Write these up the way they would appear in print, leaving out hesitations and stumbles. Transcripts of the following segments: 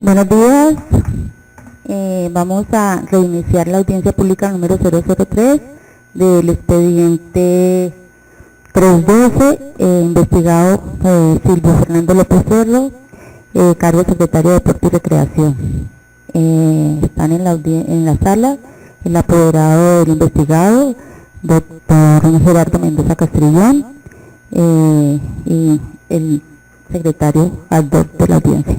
Buenos días. Vamos a reiniciar la audiencia pública número 003 del expediente 312, investigado Silvio Fernando López Cerro, cargo secretario de Deporte y Recreación. Están en la sala el apoderado del investigado, doctor Gerardo Mendoza Castrillón, y el secretario ad hoc de la audiencia.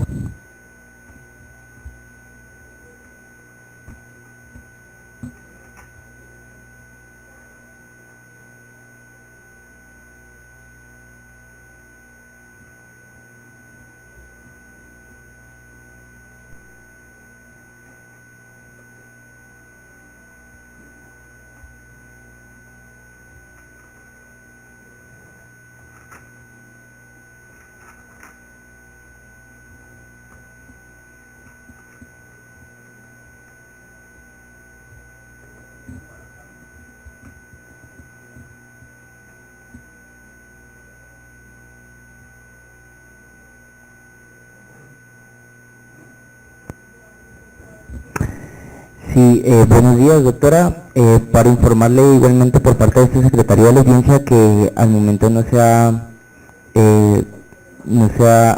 Sí, buenos días, doctora. Para informarle igualmente por parte de este secretario de la audiencia que al momento no se ha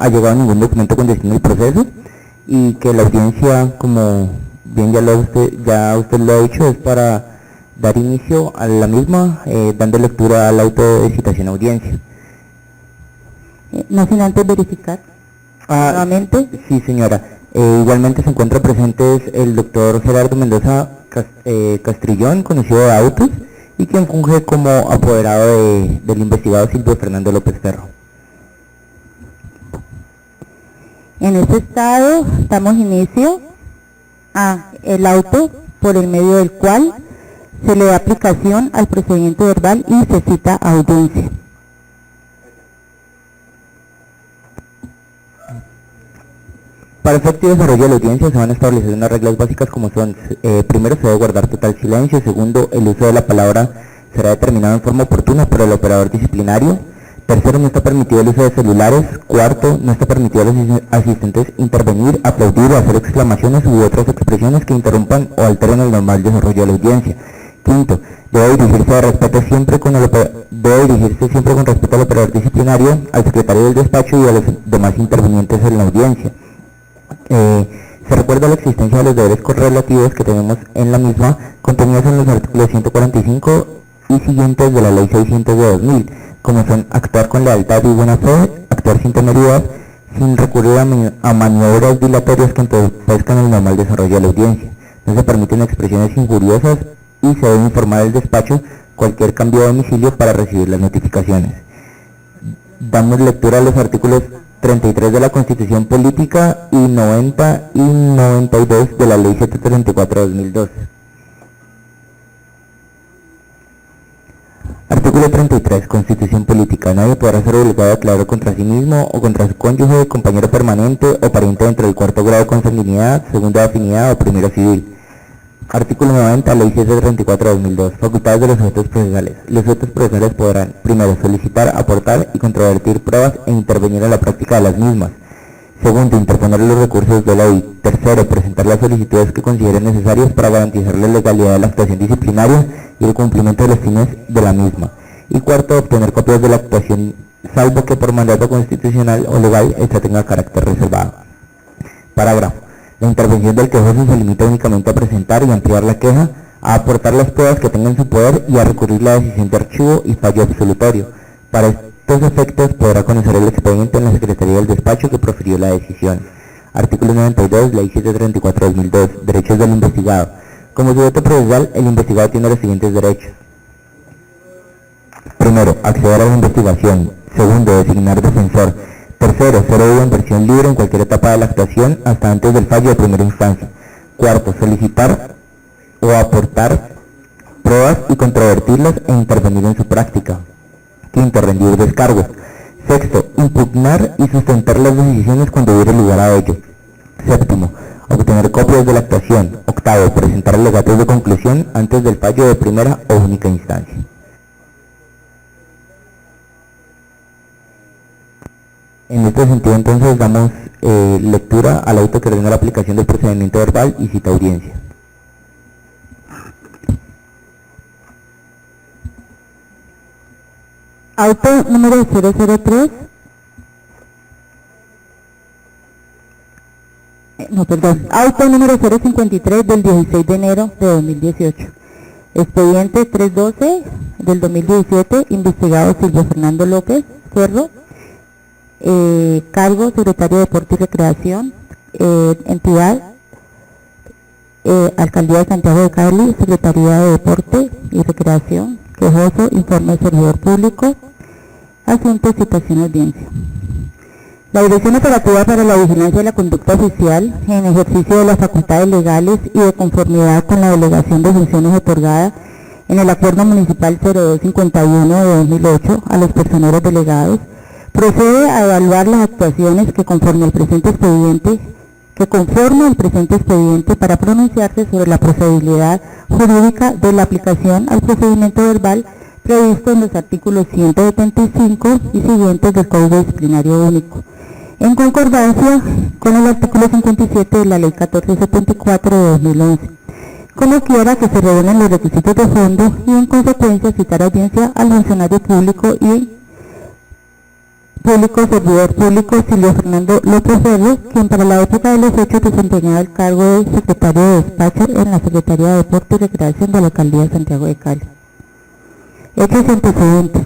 llegado ningún documento con destino al proceso y que la audiencia, como bien ya usted lo ha dicho, es para dar inicio a la misma, dando lectura al auto de citación a audiencia. No sin antes verificar nuevamente. Sí, señora. Igualmente se encuentra presentes el doctor Gerardo Mendoza Castrillón, conocido de Autos, y quien funge como apoderado del investigado Silvio Fernando López Cerro. En este estado damos inicio a el auto por el medio del cual se le da aplicación al procedimiento verbal y se cita a audiencia. Para efectivo desarrollo de la audiencia se van a establecer unas reglas básicas como son, primero se debe guardar total silencio, segundo el uso de la palabra será determinado en forma oportuna por el operador disciplinario, tercero no está permitido el uso de celulares, cuarto no está permitido a los asistentes intervenir, aplaudir o hacer exclamaciones u otras expresiones que interrumpan o alteren el normal desarrollo de la audiencia, quinto debe dirigirse siempre con respeto al operador disciplinario, al secretario del despacho y a los demás intervinientes en la audiencia. Se recuerda la existencia de los deberes correlativos que tenemos en la misma, contenidos en los artículos 145 y siguientes de la Ley 600 de 2000, como son actuar con lealtad y buena fe, actuar sin temeridad, sin recurrir a maniobras dilatorias que entorpezcan el normal desarrollo de la audiencia. No se permiten expresiones injuriosas y se debe informar al despacho cualquier cambio de domicilio para recibir las notificaciones. Damos lectura a los artículos 33 de la Constitución Política y 90 y 92 de la Ley 734 de 2002. Artículo 33. Constitución Política. Nadie podrá ser obligado a declarar contra sí mismo o contra su cónyuge, compañero permanente o pariente dentro del cuarto grado de consanguinidad, segunda afinidad o primero civil. Artículo 90, Ley 734 de 2002. Facultades de los sujetos procesales. Los sujetos procesales podrán, primero, solicitar, aportar y controvertir pruebas e intervenir en la práctica de las mismas. Segundo, interponer los recursos de ley. Tercero, presentar las solicitudes que consideren necesarias para garantizar la legalidad de la actuación disciplinaria y el cumplimiento de los fines de la misma. Y cuarto, obtener copias de la actuación, salvo que por mandato constitucional o legal esta tenga carácter reservado. Parágrafo. La intervención del quejoso se limita únicamente a presentar y ampliar la queja, a aportar las pruebas que tenga en su poder y a recurrir la decisión de archivo y fallo absolutorio. Para estos efectos podrá conocer el expediente en la Secretaría del Despacho que profirió la decisión. Artículo 92, Ley 734 de 2002. Derechos del investigado. Como sujeto procesal, el investigado tiene los siguientes derechos. Primero, acceder a la investigación. Segundo, designar defensor. Tercero, ser oído en versión libre en cualquier etapa de la actuación hasta antes del fallo de primera instancia. Cuarto, solicitar o aportar pruebas y controvertirlas e intervenir en su práctica. Quinto, rendir descargos. Sexto, impugnar y sustentar las decisiones cuando hubiere lugar a ello. Séptimo, obtener copias de la actuación. Octavo, presentar alegatos de conclusión antes del fallo de primera o única instancia. En este sentido, entonces, damos Lectura al auto que ordena la aplicación del procedimiento verbal y cita audiencia. Auto número 003. Auto número 053 del 16 de enero de 2018. Expediente 312 del 2017, investigado Silvio Fernando López Ferro, cargo secretario de Deporte y Recreación, entidad Alcaldía de Santiago de Cali, Secretaría de Deporte y Recreación, quejoso, informe del servidor público, asunto, citación, audiencia. La Dirección Operativa para la Vigilancia de la Conducta Oficial, en ejercicio de las facultades legales y de conformidad con la delegación de funciones otorgada en el Acuerdo Municipal 0251 de 2008 a los personeros delegados, procede a evaluar las actuaciones que conforme el presente expediente para pronunciarse sobre la procedibilidad jurídica de la aplicación al procedimiento verbal previsto en los artículos 175 y siguientes del Código Disciplinario Único, en concordancia con el artículo 57 de la Ley 1474 de 2011, como quiera que se reúnan los requisitos de fondo y en consecuencia citar audiencia al funcionario público servidor público Silvio Fernando López Ferro, quien para la época de los hechos desempeñaba el cargo de secretario de despacho en la Secretaría de Deporte y Recreación de la Alcaldía de Santiago de Cali. Hechos antecedentes.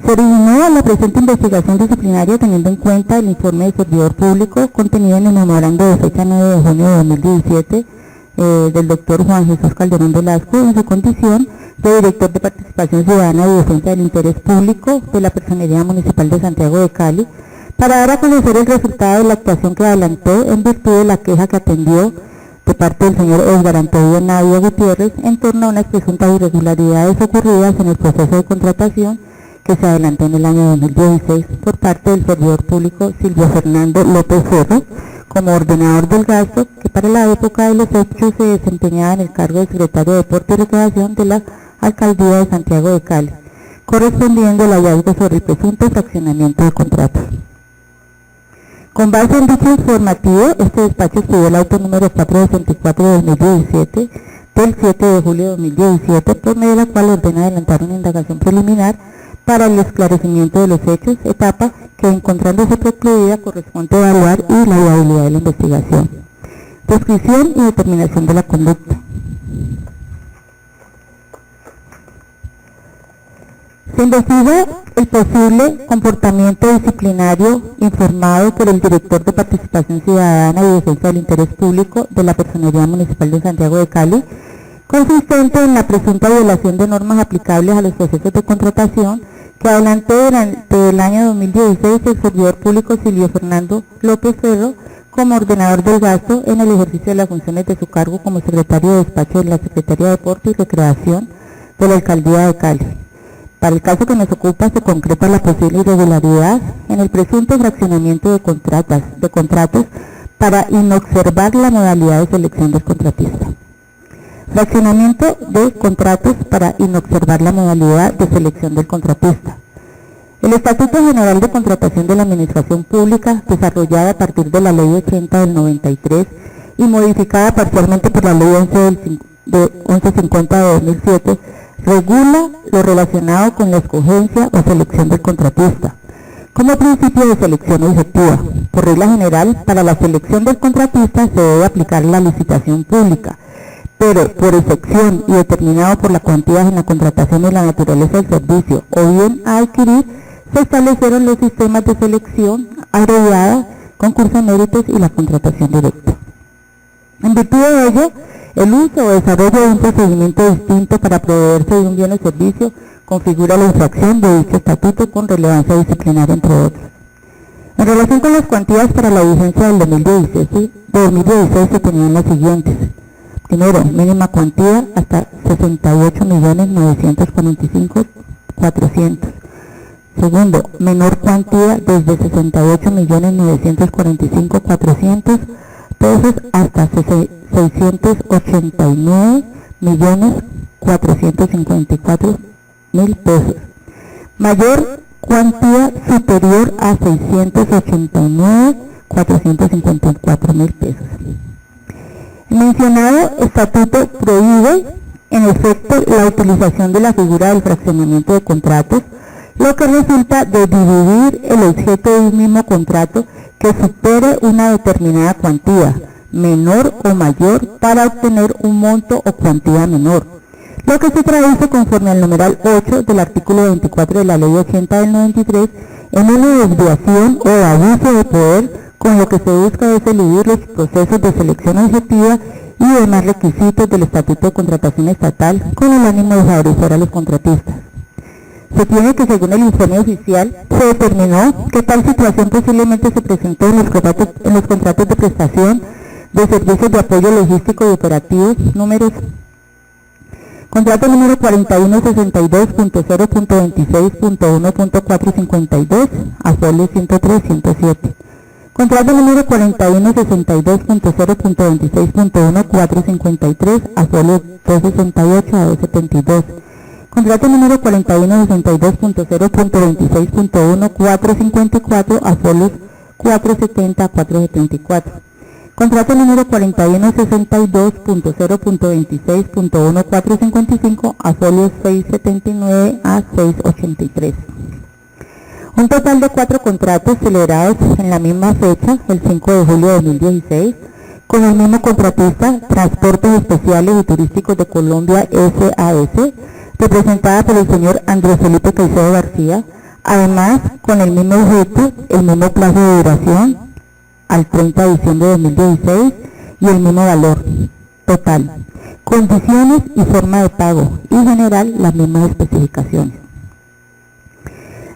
Se originó la presente investigación disciplinaria teniendo en cuenta el informe del servidor público contenido en el memorando de fecha 9 de junio de 2017 del doctor Juan Jesús Calderón Velasco en su condición de director de Participación Ciudadana y Defensa del Interés Público de la Personería Municipal de Santiago de Cali, para dar a conocer el resultado de la actuación que adelantó en virtud de la queja que atendió de parte del señor Edgar Antonio Navia Gutiérrez en torno a unas presuntas irregularidades ocurridas en el proceso de contratación que se adelantó en el año 2016 por parte del servidor público Silvio Fernando López Ferro como ordenador del gasto, que para la época de los hechos se desempeñaba en el cargo de secretario de Deporte y Recreación de la Alcaldía de Santiago de Cali, correspondiendo al hallazgo sobre el presunto fraccionamiento de contratos. Con base en dicho informativo, este despacho expidió el auto número 464 de 2017, del 7 de julio de 2017, por medio de la cual ordena adelantar una indagación preliminar para el esclarecimiento de los hechos, etapa que, encontrándose precluida, corresponde evaluar y la viabilidad de la investigación. Prescripción y determinación de la conducta. Se investiga el posible comportamiento disciplinario informado por el director de Participación Ciudadana y Defensa del Interés Público de la Personería Municipal de Santiago de Cali, consistente en la presunta violación de normas aplicables a los procesos de contratación que adelantó durante el año 2016 el servidor público Silvio Fernando López Ferro como ordenador del gasto en el ejercicio de las funciones de su cargo como secretario de despacho de la Secretaría de Deporte y Recreación de la Alcaldía de Cali. Para el caso que nos ocupa, se concreta la posible irregularidad en el presunto fraccionamiento de contratos para inobservar la modalidad de selección del contratista. Fraccionamiento de contratos para inobservar la modalidad de selección del contratista. El Estatuto General de Contratación de la Administración Pública, desarrollada a partir de la Ley 80 del 93 y modificada parcialmente por la Ley 1150 de 2007, regula lo relacionado con la escogencia o selección del contratista. Como principio de selección objetiva, por regla general, para la selección del contratista se debe aplicar la licitación pública, pero por excepción y determinado por la cuantía en la contratación y la naturaleza del servicio o bien a adquirir, se establecieron los sistemas de selección abreviada, concurso de méritos y la contratación directa. En virtud de ello, el uso o desarrollo de un procedimiento distinto para proveerse de un bien o servicio configura la infracción de dicho estatuto con relevancia disciplinaria, entre otros. En relación con las cuantías para la vigencia del 2016 se tenían las siguientes. Primero, mínima cuantía hasta 68.945.400. Segundo, menor cuantía desde 68.945.400 pesos hasta 689.454.000 pesos. Mayor cuantía superior a 689 454.000 pesos. El mencionado estatuto prohíbe, en efecto, la utilización de la figura del fraccionamiento de contratos, lo que resulta de dividir el objeto de un mismo contrato que supere una determinada cuantía, menor o mayor, para obtener un monto o cuantía menor, lo que se traduce conforme al numeral 8 del artículo 24 de la Ley 80 del 93 en una desviación o abuso de poder, con lo que se busca es eludir los procesos de selección objetiva y demás requisitos del Estatuto de Contratación Estatal con el ánimo de favorecer a los contratistas. Se tiene que, según el informe oficial, se determinó que tal situación posiblemente se presentó en los contratos de prestación de servicios de apoyo logístico y operativo números contrato número 4162.0.26.1.452 a folio 103-107. Contrato número 4162.0.26.1.453 a folio 268 a 272. Contrato número 4162.0.26.1.454 a folios 470 a 474. Contrato número 4162.0.26.1.455 a folios 679 a 683. Un total de 4 contratos celebrados en la misma fecha, el 5 de julio de 2016, con el mismo contratista, Transportes Especiales y Turísticos de Colombia SAS, representada por el señor Andrés Felipe Caicedo García, además con el mismo objeto, el mismo plazo de duración, al 30 de diciembre de 2016, y el mismo valor total, condiciones y forma de pago, y en general las mismas especificaciones.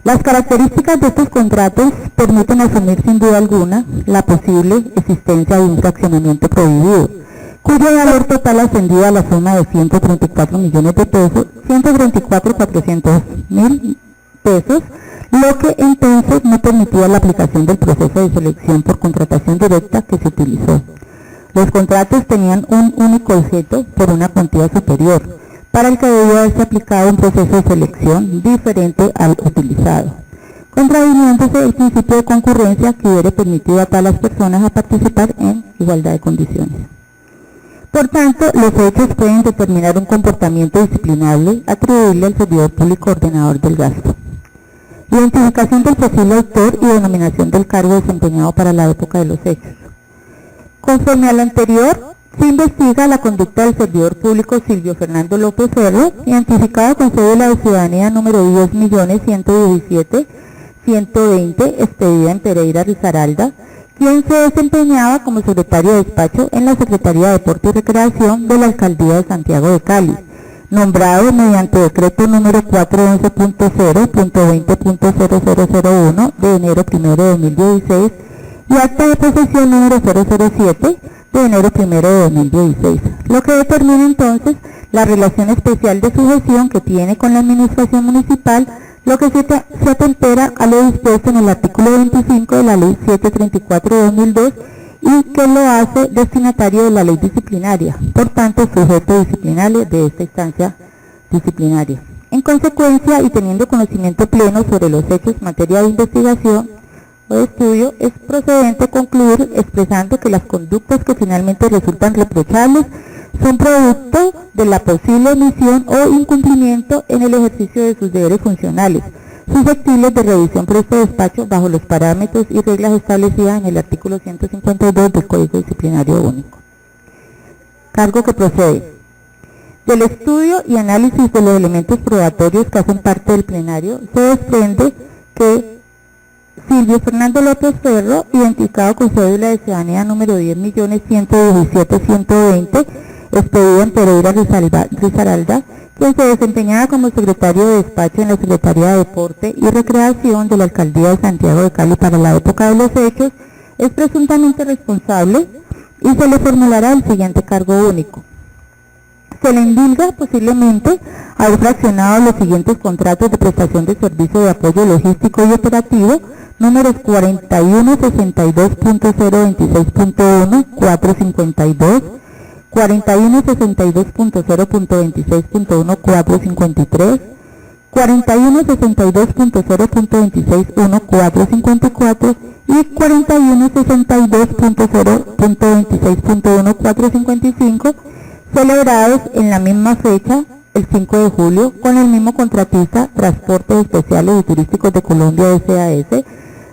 Las características de estos contratos permiten asumir sin duda alguna la posible existencia de un fraccionamiento prohibido, cuyo valor total ascendía a la suma de 134 millones de pesos, 134.400.000 pesos, lo que entonces no permitía la aplicación del proceso de selección por contratación directa que se utilizó. Los contratos tenían un único objeto por una cuantía superior, para el que debía haberse aplicado un proceso de selección diferente al utilizado, contraviniéndose el principio de concurrencia que hubiera permitido a todas las personas a participar en igualdad de condiciones. Por tanto, los hechos pueden determinar un comportamiento disciplinable atribuible al servidor público ordenador del gasto. Identificación del posible autor y denominación del cargo desempeñado para la época de los hechos. Conforme a lo anterior, se investiga la conducta del servidor público Silvio Fernando López Ferro, identificado con cédula de ciudadanía número 10.117.120, expedida en Pereira, Risaralda, quien se desempeñaba como secretario de despacho en la Secretaría de Deporte y Recreación de la Alcaldía de Santiago de Cali, nombrado mediante decreto número 411.0.20.0001 de enero 1 de 2016 y acta de posesión número 007 de enero 1 de 2016, lo que determina entonces la relación especial de sujeción que tiene con la administración municipal, lo que se atempera a lo dispuesto en el artículo 25 de la Ley 734 de 2002 y que lo hace destinatario de la ley disciplinaria, por tanto sujeto disciplinario de esta instancia disciplinaria. En consecuencia, y teniendo conocimiento pleno sobre los hechos en materia de investigación o de estudio, es procedente concluir expresando que las conductas que finalmente resultan reprochables son producto de la posible omisión o incumplimiento en el ejercicio de sus deberes funcionales, susceptibles de revisión por este despacho bajo los parámetros y reglas establecidas en el artículo 152 del Código Disciplinario Único. Cargo que procede. Del estudio y análisis de los elementos probatorios que hacen parte del plenario, se desprende que Silvio Fernando López Ferro, identificado con cédula de ciudadanía número 10.117.120, expedido en Pereira, Risaralda, quien se desempeñaba como secretario de despacho en la Secretaría de Deporte y Recreación de la Alcaldía de Santiago de Cali para la época de los hechos, es presuntamente responsable y se le formulará el siguiente cargo único. Se le indilga posiblemente haber fraccionado los siguientes contratos de prestación de servicio de apoyo logístico y operativo, números 4162.026.1, 452, 4162.0.26.1, 453, 4162.0.26.1, 454 y y 4162.0.26.1455, celebrados en la misma fecha, el 5 de julio, con el mismo contratista Transportes Especiales y Turísticos de Colombia SAS,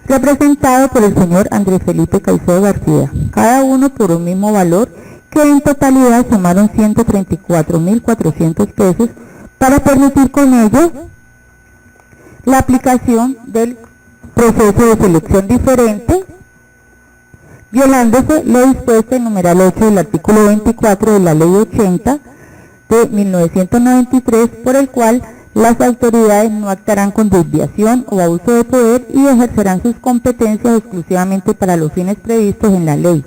representado por el señor Andrés Felipe Caicedo García, cada uno por un mismo valor, que en totalidad sumaron 134.400 pesos, para permitir con ello la aplicación del proceso de selección diferente, violándose lo dispuesto en numeral 8 del artículo 24 de la Ley 80 de 1993, por el cual las autoridades no actuarán con desviación o abuso de poder y ejercerán sus competencias exclusivamente para los fines previstos en la ley.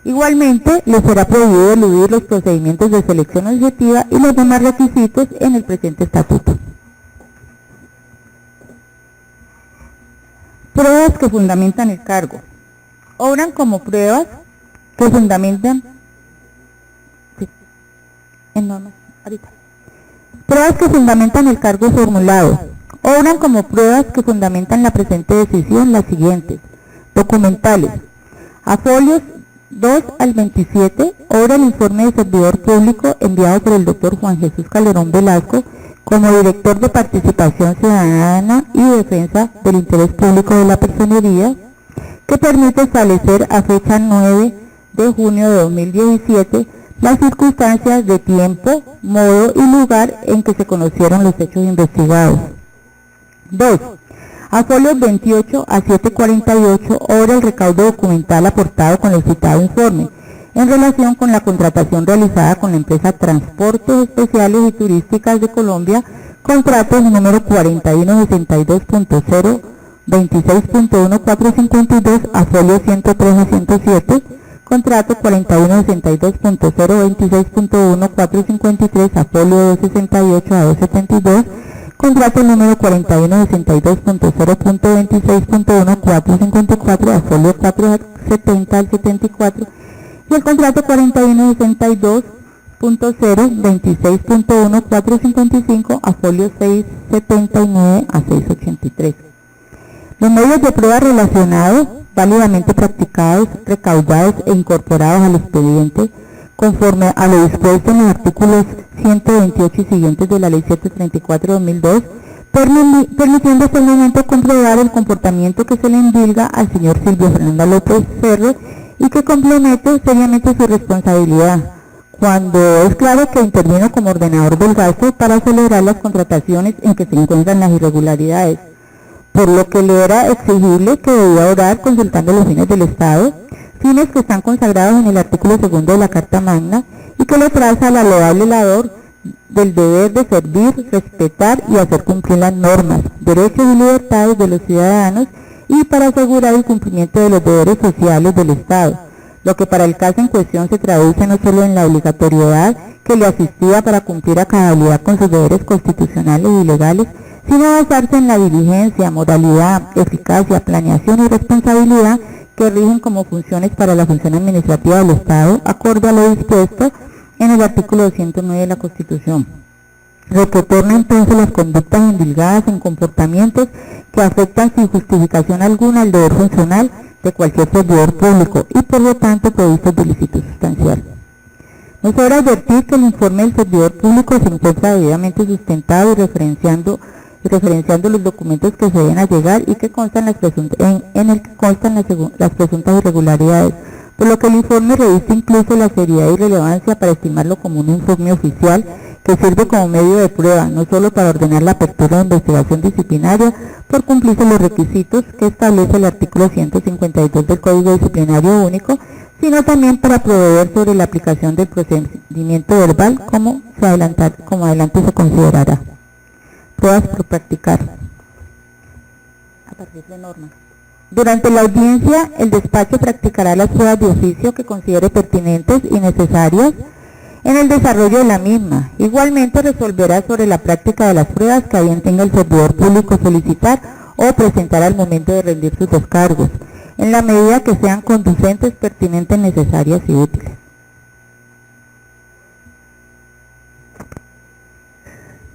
Igualmente, les será prohibido eludir los procedimientos de selección objetiva y los demás requisitos en el presente estatuto. Pruebas que fundamentan el cargo. Obran como pruebas que fundamentan... Pruebas que fundamentan el cargo formulado. Obran como pruebas que fundamentan la presente decisión las siguientes. Documentales. A folios 2 al 27, obra el informe de servidor público enviado por el doctor Juan Jesús Calderón Velasco como director de Participación Ciudadana y Defensa del Interés Público de la Personería, que permite establecer a fecha 9 de junio de 2017 las circunstancias de tiempo, modo y lugar en que se conocieron los hechos investigados. 2. A folios 28 a 748, obra el recaudo documental aportado con el citado informe, en relación con la contratación realizada con la empresa Transportes Especiales y Turísticas de Colombia, contrato número 4162.026.1452 a folio 103 a 107, contrato 4162.026.1453 a folio 268 a 272, contrato número 4162.0.26.1454 a folio 470 al 74, y el contrato 4162.026.1455 a folio 679 a 683. Los medios de prueba relacionados, válidamente practicados, recaudados e incorporados al expediente, conforme a lo dispuesto en los artículos 128 y siguientes de la Ley 734/2002, permitiendo hasta el momento comprobar el comportamiento que se le endilga al señor Silvio Fernando López Ferrer y que compromete seriamente su responsabilidad, cuando es claro que intervino como ordenador del gasto para celebrar las contrataciones en que se encuentran las irregularidades, por lo que le era exigible que debía orar consultando los fines del Estado, fines que están consagrados en el artículo 2 de la Carta Magna y que le traza la loable labor del deber de servir, respetar y hacer cumplir las normas, derechos y libertades de los ciudadanos y para asegurar el cumplimiento de los deberes sociales del Estado, lo que para el caso en cuestión se traduce no solo en la obligatoriedad que le asistía para cumplir a cabalidad con sus deberes constitucionales y legales, sino basarse en la diligencia, moralidad, eficacia, planeación y responsabilidad que rigen como funciones para la función administrativa del Estado, acorde a lo dispuesto en el artículo 209 de la Constitución, lo que torna entonces las conductas endilgadas en comportamientos que afectan sin justificación alguna el deber funcional de cualquier servidor público y por lo tanto previstos de ilícito sustancial. Nos sobra advertir que el informe del servidor público se encuentra debidamente sustentado y referenciando los documentos que se deben allegar y que constan en el que constan las presuntas irregularidades, por lo que el informe reviste incluso la seriedad y relevancia para estimarlo como un informe oficial que sirve como medio de prueba, no solo para ordenar la apertura de investigación disciplinaria por cumplirse los requisitos que establece el artículo 152 del Código Disciplinario Único, sino también para proveer sobre la aplicación del procedimiento verbal como adelante se considerará. Pruebas por practicar. A partir de normas. Durante la audiencia, el despacho practicará las pruebas de oficio que considere pertinentes y necesarias en el desarrollo de la misma. Igualmente resolverá sobre la práctica de las pruebas que a bien tenga el servidor público solicitar o presentar al momento de rendir sus descargos, en la medida que sean conducentes, pertinentes, necesarias y útiles.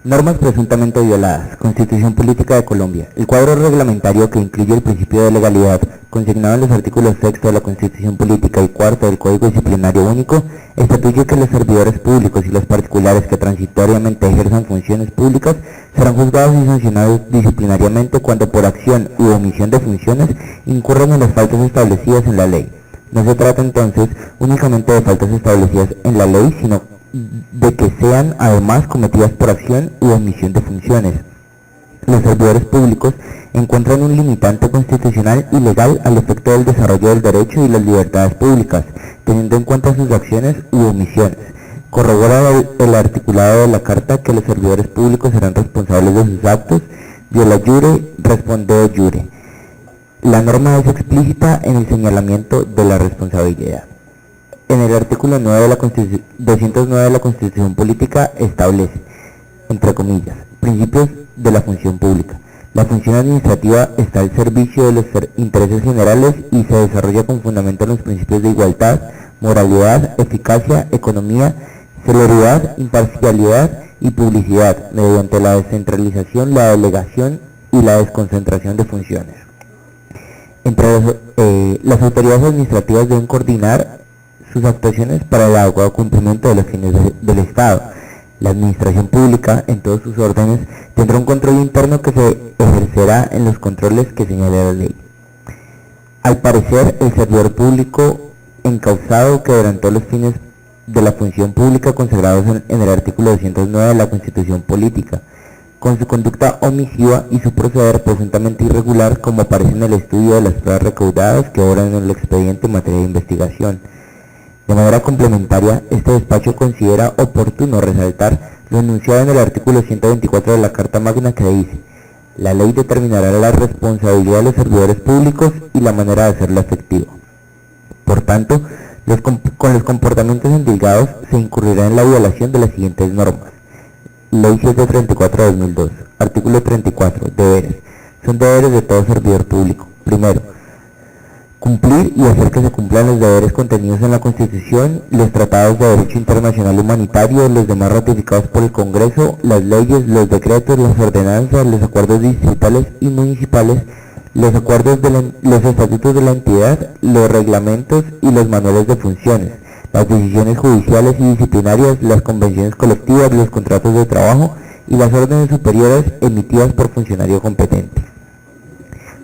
Normas presuntamente violadas. Constitución Política de Colombia. El cuadro reglamentario que incluye el principio de legalidad, consignado en los artículos 6 de la Constitución Política y 4 del Código Disciplinario Único, estatuye que los servidores públicos y los particulares que transitoriamente ejerzan funciones públicas serán juzgados y sancionados disciplinariamente cuando por acción u omisión de funciones incurren en las faltas establecidas en la ley. No se trata entonces únicamente de faltas establecidas en la ley, sino de que sean además cometidas por acción u omisión de funciones. Los servidores públicos encuentran un limitante constitucional y legal al efecto del desarrollo del derecho y las libertades públicas, teniendo en cuenta sus acciones u omisiones. Corrobora el articulado de la Carta que los servidores públicos serán responsables de sus actos, viola jure, responde jure. La norma es explícita en el señalamiento de la responsabilidad. En el artículo 9 de la 209 de la Constitución Política establece, entre comillas, principios de la función pública. La función administrativa está al servicio de los intereses generales y se desarrolla con fundamento en los principios de igualdad, moralidad, eficacia, economía, celeridad, imparcialidad y publicidad, mediante la descentralización, la delegación y la desconcentración de funciones. Entre las autoridades administrativas deben coordinar sus actuaciones para el adecuado cumplimiento de los fines del Estado. La administración pública, en todos sus órdenes, tendrá un control interno que se ejercerá en los controles que señala la ley. Al parecer, el servidor público encausado quebrantó los fines de la función pública consagrados en el artículo 209 de la Constitución Política, con su conducta omisiva y su proceder presuntamente irregular, como aparece en el estudio de las pruebas recaudadas que obran en el expediente en materia de investigación. De manera complementaria, este despacho considera oportuno resaltar lo enunciado en el artículo 124 de la Carta Magna que dice: la ley determinará la responsabilidad de los servidores públicos y la manera de hacerlo efectivo. Por tanto, con los comportamientos endilgados se incurrirá en la violación de las siguientes normas. Ley 734 de 2002, artículo 34, deberes. Son deberes de todo servidor público. Primero, cumplir y hacer que se cumplan los deberes contenidos en la Constitución, los tratados de derecho internacional humanitario, los demás ratificados por el Congreso, las leyes, los decretos, las ordenanzas, los acuerdos distritales y municipales, los estatutos de la entidad, los reglamentos y los manuales de funciones, las decisiones judiciales y disciplinarias, las convenciones colectivas, los contratos de trabajo y las órdenes superiores emitidas por funcionario competente.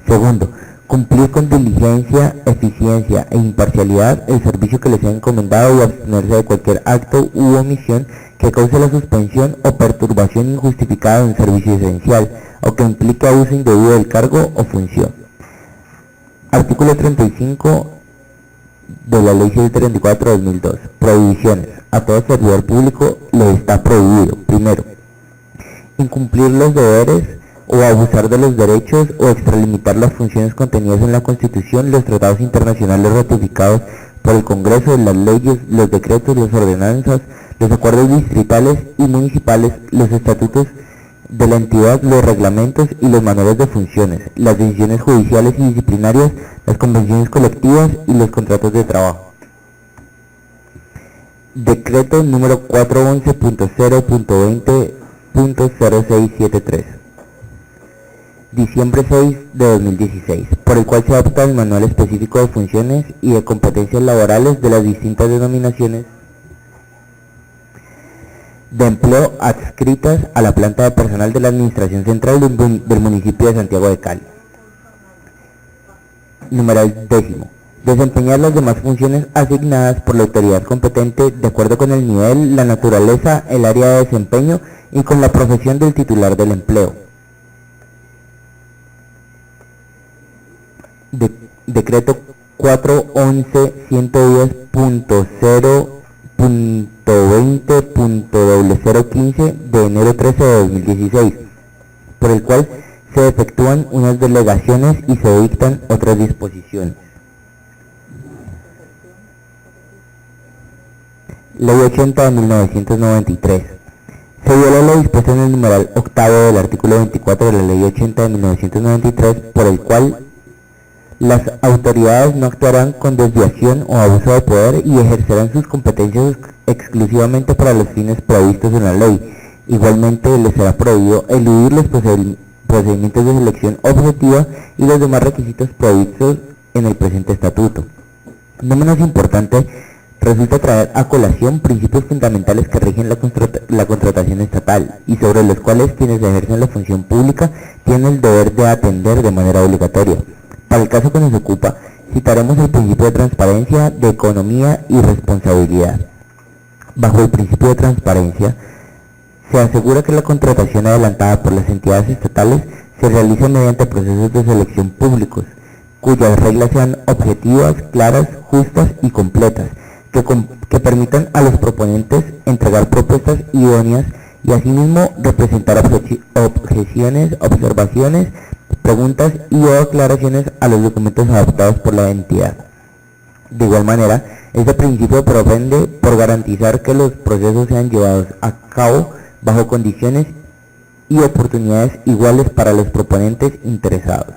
Segundo, cumplir con diligencia, eficiencia e imparcialidad el servicio que les sea encomendado y abstenerse de cualquier acto u omisión que cause la suspensión o perturbación injustificada de un servicio esencial o que implique abuso indebido del cargo o función. Artículo 35 de la Ley 734 de 2002. Prohibiciones. A todo servidor público le está prohibido: primero, incumplir los deberes o abusar de los derechos o extralimitar las funciones contenidas en la Constitución, los tratados internacionales ratificados por el Congreso, las leyes, los decretos, las ordenanzas, los acuerdos distritales y municipales, los estatutos de la entidad, los reglamentos y los manuales de funciones, las decisiones judiciales y disciplinarias, las convenciones colectivas y los contratos de trabajo. Decreto número 411.0.20.0673. Diciembre 6 de 2016, por el cual se adopta el manual específico de funciones y de competencias laborales de las distintas denominaciones de empleo adscritas a la planta de personal de la Administración Central del municipio de Santiago de Cali. Numeral 10. Desempeñar las demás funciones asignadas por la autoridad competente de acuerdo con el nivel, la naturaleza, el área de desempeño y con la profesión del titular del empleo. Decreto 411.110.0.20.015 de enero 13 de 2016, por el cual se efectúan unas delegaciones y se dictan otras disposiciones. Ley 80 de 1993. Se viola lo dispuesto en el numeral octavo del artículo 24 de la Ley 80 de 1993, por el cual las autoridades no actuarán con desviación o abuso de poder y ejercerán sus competencias exclusivamente para los fines previstos en la ley, Igualmente les será prohibido eludir los procedimientos de selección objetiva y los demás requisitos previstos en el presente estatuto. No menos importante, resulta traer a colación principios fundamentales que rigen la contratación estatal y sobre los cuales quienes ejercen la función pública tienen el deber de atender de manera obligatoria. Para el caso que nos ocupa, citaremos el principio de transparencia, de economía y responsabilidad. Bajo el principio de transparencia, se asegura que la contratación adelantada por las entidades estatales se realiza mediante procesos de selección públicos, cuyas reglas sean objetivas, claras, justas y completas, que permitan a los proponentes entregar propuestas idóneas y asimismo representar objeciones, observaciones, preguntas y o aclaraciones a los documentos adoptados por la entidad. De igual manera, este principio propende por garantizar que los procesos sean llevados a cabo bajo condiciones y oportunidades iguales para los proponentes interesados.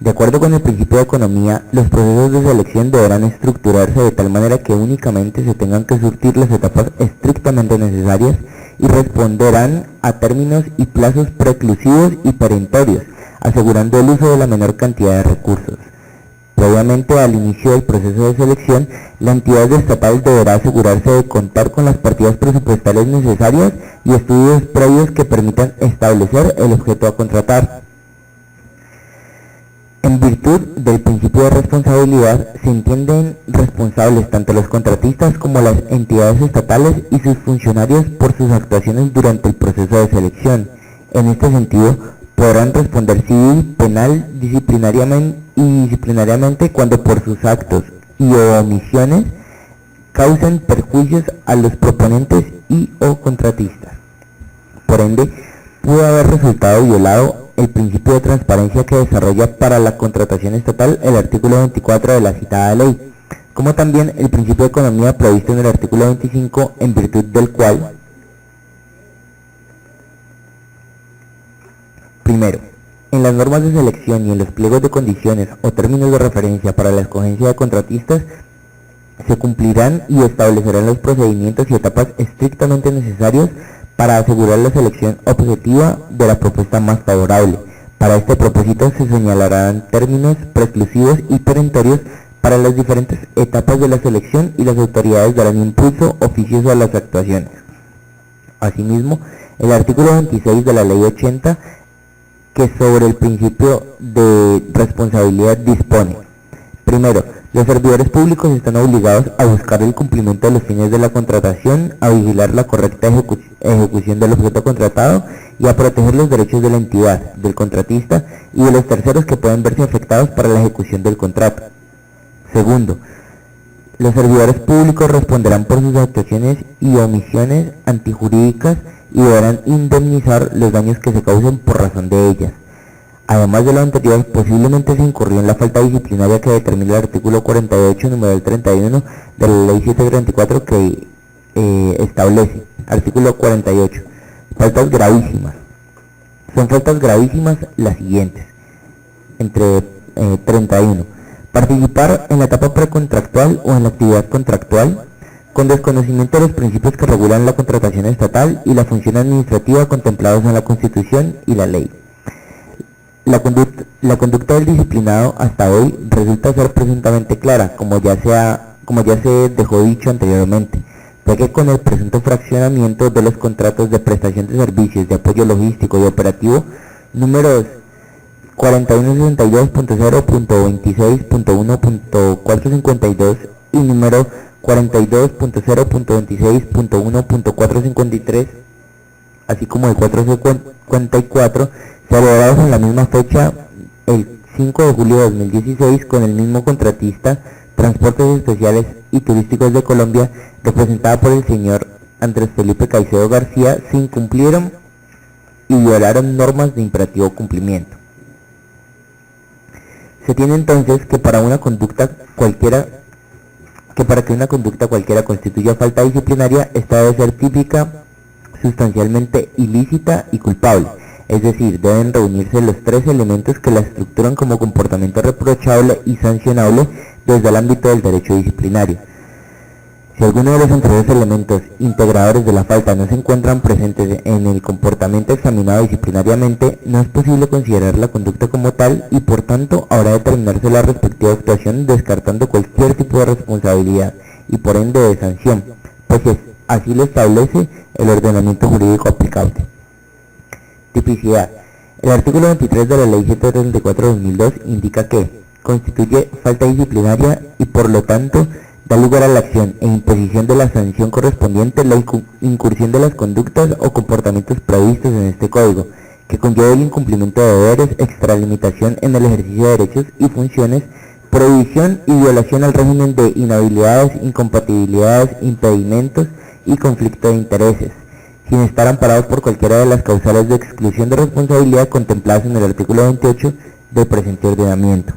De acuerdo con el principio de economía, los procesos de selección deberán estructurarse de tal manera que únicamente se tengan que surtir las etapas estrictamente necesarias y responderán a términos y plazos preclusivos y perentorios, asegurando el uso de la menor cantidad de recursos. Previamente al inicio del proceso de selección, la entidad estatal deberá asegurarse de contar con las partidas presupuestarias necesarias y estudios previos que permitan establecer el objeto a contratar. En virtud del principio de responsabilidad, se entienden responsables tanto los contratistas como las entidades estatales y sus funcionarios por sus actuaciones durante el proceso de selección. En este sentido, podrán responder civil, penal, disciplinariamente cuando por sus actos y o omisiones causen perjuicios a los proponentes y o contratistas. Por ende, pudo haber resultado violado el principio de transparencia que desarrolla para la contratación estatal el artículo 24 de la citada ley, como también el principio de economía previsto en el artículo 25, en virtud del cual, primero, en las normas de selección y en los pliegos de condiciones o términos de referencia para la escogencia de contratistas, se cumplirán y establecerán los procedimientos y etapas estrictamente necesarios para asegurar la selección objetiva de la propuesta más favorable. Para este propósito se señalarán términos preclusivos y perentorios para las diferentes etapas de la selección y las autoridades darán impulso oficioso a las actuaciones. Asimismo, el artículo 26 de la Ley 80, que sobre el principio de responsabilidad dispone: primero, los servidores públicos están obligados a buscar el cumplimiento de los fines de la contratación, a vigilar la correcta ejecución del objeto contratado y a proteger los derechos de la entidad, del contratista y de los terceros que pueden verse afectados para la ejecución del contrato. Segundo, los servidores públicos responderán por sus actuaciones y omisiones antijurídicas y deberán indemnizar los daños que se causen por razón de ellas. Además de lo anterior, posiblemente se incurrió en la falta disciplinaria que determina el artículo 48, número 31 de la Ley 734 que establece, artículo 48, faltas gravísimas. Son faltas gravísimas las siguientes, entre 31, participar en la etapa precontractual o en la actividad contractual, con desconocimiento de los principios que regulan la contratación estatal y la función administrativa contemplados en la Constitución y la ley. La conducta del disciplinado hasta hoy resulta ser presuntamente clara, como ya se dejó dicho anteriormente, ya que con el presunto fraccionamiento de los contratos de prestación de servicios de apoyo logístico y operativo, números 4162.0.26.1.452 y número 42.0.26.1.453, así como el 454, celebrados en la misma fecha, el 5 de julio de 2016, con el mismo contratista, Transportes Especiales y Turísticos de Colombia, representada por el señor Andrés Felipe Caicedo García, se incumplieron y violaron normas de imperativo cumplimiento. Se tiene entonces que para que una conducta cualquiera constituya falta disciplinaria, esta debe ser típica, sustancialmente ilícita y culpable. Es decir, deben reunirse los tres elementos que la estructuran como comportamiento reprochable y sancionable desde el ámbito del derecho disciplinario. Si alguno de los anteriores elementos integradores de la falta no se encuentran presentes en el comportamiento examinado disciplinariamente, no es posible considerar la conducta como tal y por tanto habrá de determinarse la respectiva actuación descartando cualquier tipo de responsabilidad y por ende de sanción, pues así lo establece el ordenamiento jurídico aplicable. Tipicidad. El artículo 23 de la Ley 734/2002 indica que constituye falta disciplinaria y por lo tanto da lugar a la acción e imposición de la sanción correspondiente la incursión de las conductas o comportamientos previstos en este código, que conlleva el incumplimiento de deberes, extralimitación en el ejercicio de derechos y funciones, prohibición y violación al régimen de inhabilidades, incompatibilidades, impedimentos y conflicto de intereses, sin estar amparados por cualquiera de las causales de exclusión de responsabilidad contempladas en el artículo 28 del presente ordenamiento.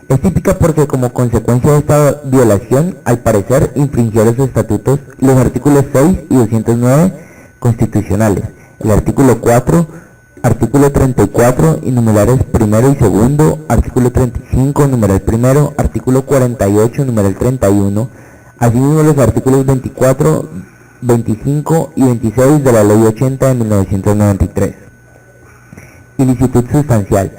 Es típica porque como consecuencia de esta violación, al parecer, infringió los estatutos, los artículos 6 y 209 constitucionales, el artículo 4, artículo 34 y numerales primero y segundo, artículo 35, numeral primero, artículo 48, numeral 31, asimismo los artículos 24, 25 y 26 de la Ley 80 de 1993. Ilicitud sustancial.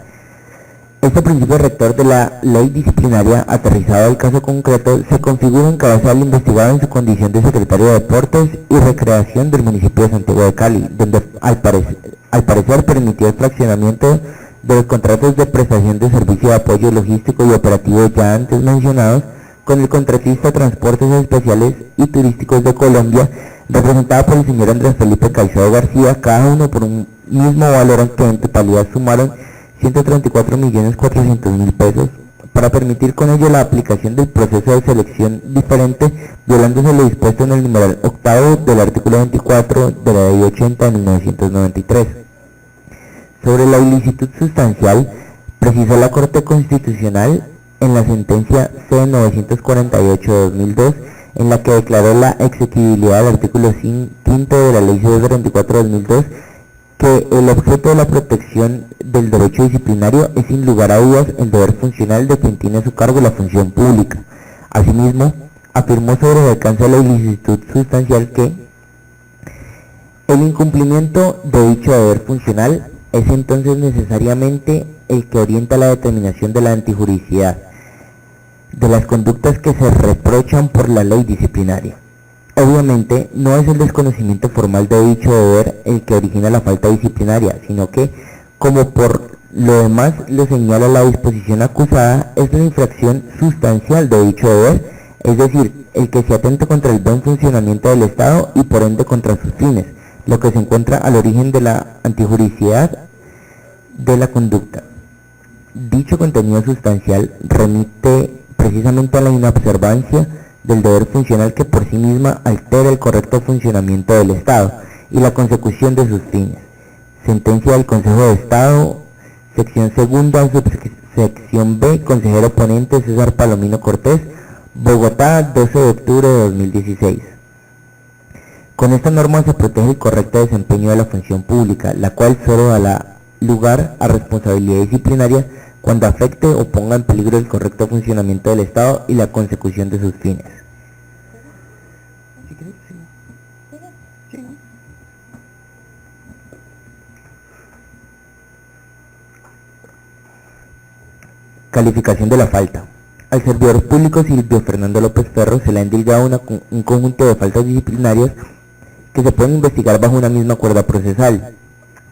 Este principio rector de la ley disciplinaria, aterrizado al caso concreto, se configura en cabeza del investigado en su condición de secretario de Deportes y Recreación del municipio de Santiago de Cali, donde al parecer permitió el fraccionamiento de los contratos de prestación de servicio de apoyo logístico y operativo ya antes mencionados con el contratista Transportes Especiales y Turísticos de Colombia, representado por el señor Andrés Felipe Caicedo García, cada uno por un mismo valor que en totalidad sumaron 134.400.000 pesos, para permitir con ello la aplicación del proceso de selección diferente, violándose lo dispuesto en el numeral octavo del artículo 24 de la Ley 80 de 1993. Sobre la ilicitud sustancial, precisó la Corte Constitucional en la sentencia C-948/2002, en la que declaró la exequibilidad del artículo 5 de la Ley 734/2002, que el objeto de la protección del derecho disciplinario es sin lugar a dudas el deber funcional de quien tiene a su cargo la función pública. Asimismo, afirmó sobre el alcance de la ilicitud sustancial que el incumplimiento de dicho deber funcional es entonces necesariamente el que orienta la determinación de la antijuricidad de las conductas que se reprochan por la ley disciplinaria. Obviamente, no es el desconocimiento formal de dicho deber el que origina la falta disciplinaria, sino que, como por lo demás lo señala la disposición acusada, es la infracción sustancial de dicho deber, es decir, el que se atente contra el buen funcionamiento del Estado y por ende contra sus fines, lo que se encuentra al origen de la antijuricidad de la conducta. Dicho contenido sustancial remite precisamente a la inobservancia del deber funcional que por sí misma altera el correcto funcionamiento del Estado y la consecución de sus fines. Sentencia del Consejo de Estado, sección segunda, subsección B, consejero ponente César Palomino Cortés, Bogotá, 12 de octubre de 2016. Con esta norma se protege el correcto desempeño de la función pública, la cual solo da lugar a responsabilidad disciplinaria cuando afecte o ponga en peligro el correcto funcionamiento del Estado y la consecución de sus fines. Calificación de la falta. Al servidor público Silvio Fernando López Ferro se le ha endilgado un conjunto de faltas disciplinarias que se pueden investigar bajo una misma cuerda procesal,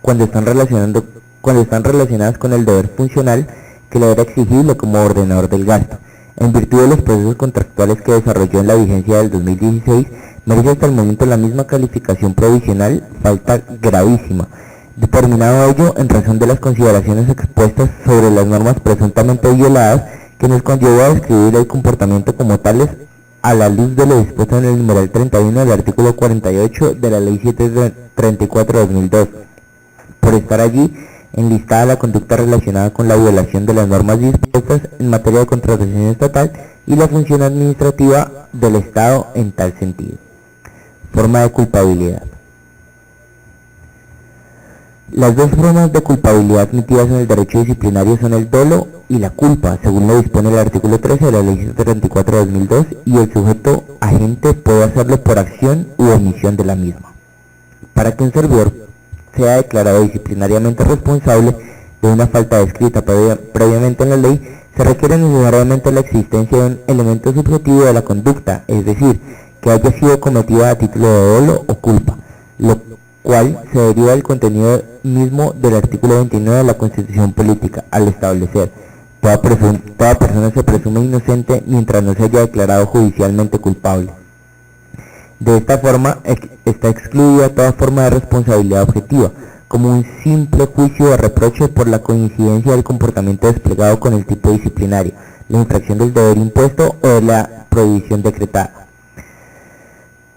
cuando están relacionadas con el deber funcional que le era exigible como ordenador del gasto. En virtud de los procesos contractuales que desarrolló en la vigencia del 2016, merece hasta el momento la misma calificación provisional, falta gravísima, determinado ello en razón de las consideraciones expuestas sobre las normas presuntamente violadas, que nos conlleva a describir el comportamiento como tales a la luz de lo dispuesto en el numeral 31 del artículo 48 de la Ley 734/2002, por estar allí enlistada la conducta relacionada con la violación de las normas dispuestas en materia de contratación estatal y la función administrativa del Estado en tal sentido. Forma de culpabilidad. Las dos formas de culpabilidad admitidas en el derecho disciplinario son el dolo y la culpa, según lo dispone el artículo 13 de la Ley 734 de 2002, y el sujeto agente puede hacerlo por acción u omisión de la misma. Para que un servidor sea declarado disciplinariamente responsable de una falta descrita previamente en la ley, se requiere necesariamente la existencia de un elemento subjetivo de la conducta, es decir, que haya sido cometida a título de dolo o culpa, lo cual se deriva del contenido mismo del artículo 29 de la Constitución Política, al establecer: toda persona se presume inocente mientras no se haya declarado judicialmente culpable. De esta forma, está excluida toda forma de responsabilidad objetiva, como un simple juicio de reproche por la coincidencia del comportamiento desplegado con el tipo disciplinario, la infracción del deber impuesto o de la prohibición decretada.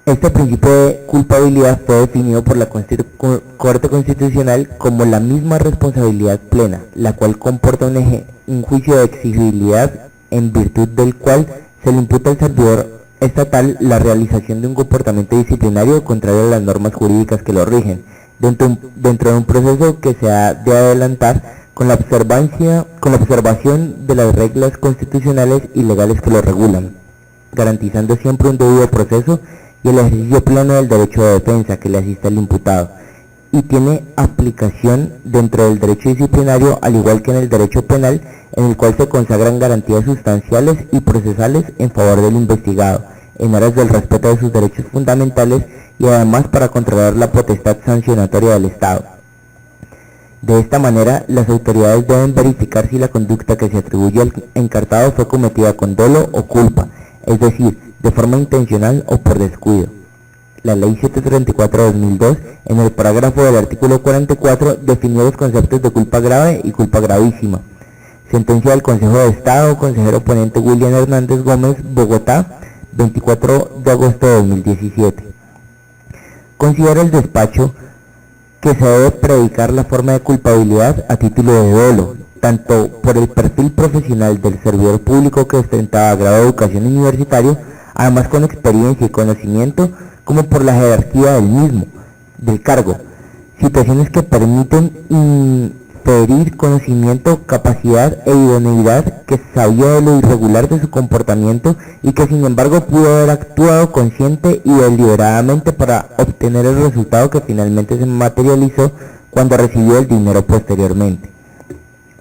Este principio de culpabilidad fue definido por la Corte Constitucional como la misma responsabilidad plena, la cual comporta un juicio de exigibilidad en virtud del cual se le imputa al servidor estatal la realización de un comportamiento disciplinario contrario a las normas jurídicas que lo rigen, dentro de un proceso que se ha de adelantar con la observación de las reglas constitucionales y legales que lo regulan, garantizando siempre un debido proceso y el ejercicio pleno del derecho de defensa que le asiste al imputado, y tiene aplicación dentro del derecho disciplinario al igual que en el derecho penal, en el cual se consagran garantías sustanciales y procesales en favor del investigado, en aras del respeto de sus derechos fundamentales y además para controlar la potestad sancionatoria del Estado. De esta manera, las autoridades deben verificar si la conducta que se atribuye al encartado fue cometida con dolo o culpa, es decir, de forma intencional o por descuido. La Ley 734 de 2002, en el parágrafo del artículo 44, definió los conceptos de culpa grave y culpa gravísima. Sentencia del Consejo de Estado, consejero ponente William Hernández Gómez, Bogotá, 24 de agosto de 2017. Considera el despacho que se debe predicar la forma de culpabilidad a título de dolo, tanto por el perfil profesional del servidor público que ostentaba grado de educación universitario, además con experiencia y conocimiento, como por la jerarquía del cargo, situaciones que permiten inferir conocimiento, capacidad e idoneidad, que sabía de lo irregular de su comportamiento y que sin embargo pudo haber actuado consciente y deliberadamente para obtener el resultado que finalmente se materializó cuando recibió el dinero posteriormente.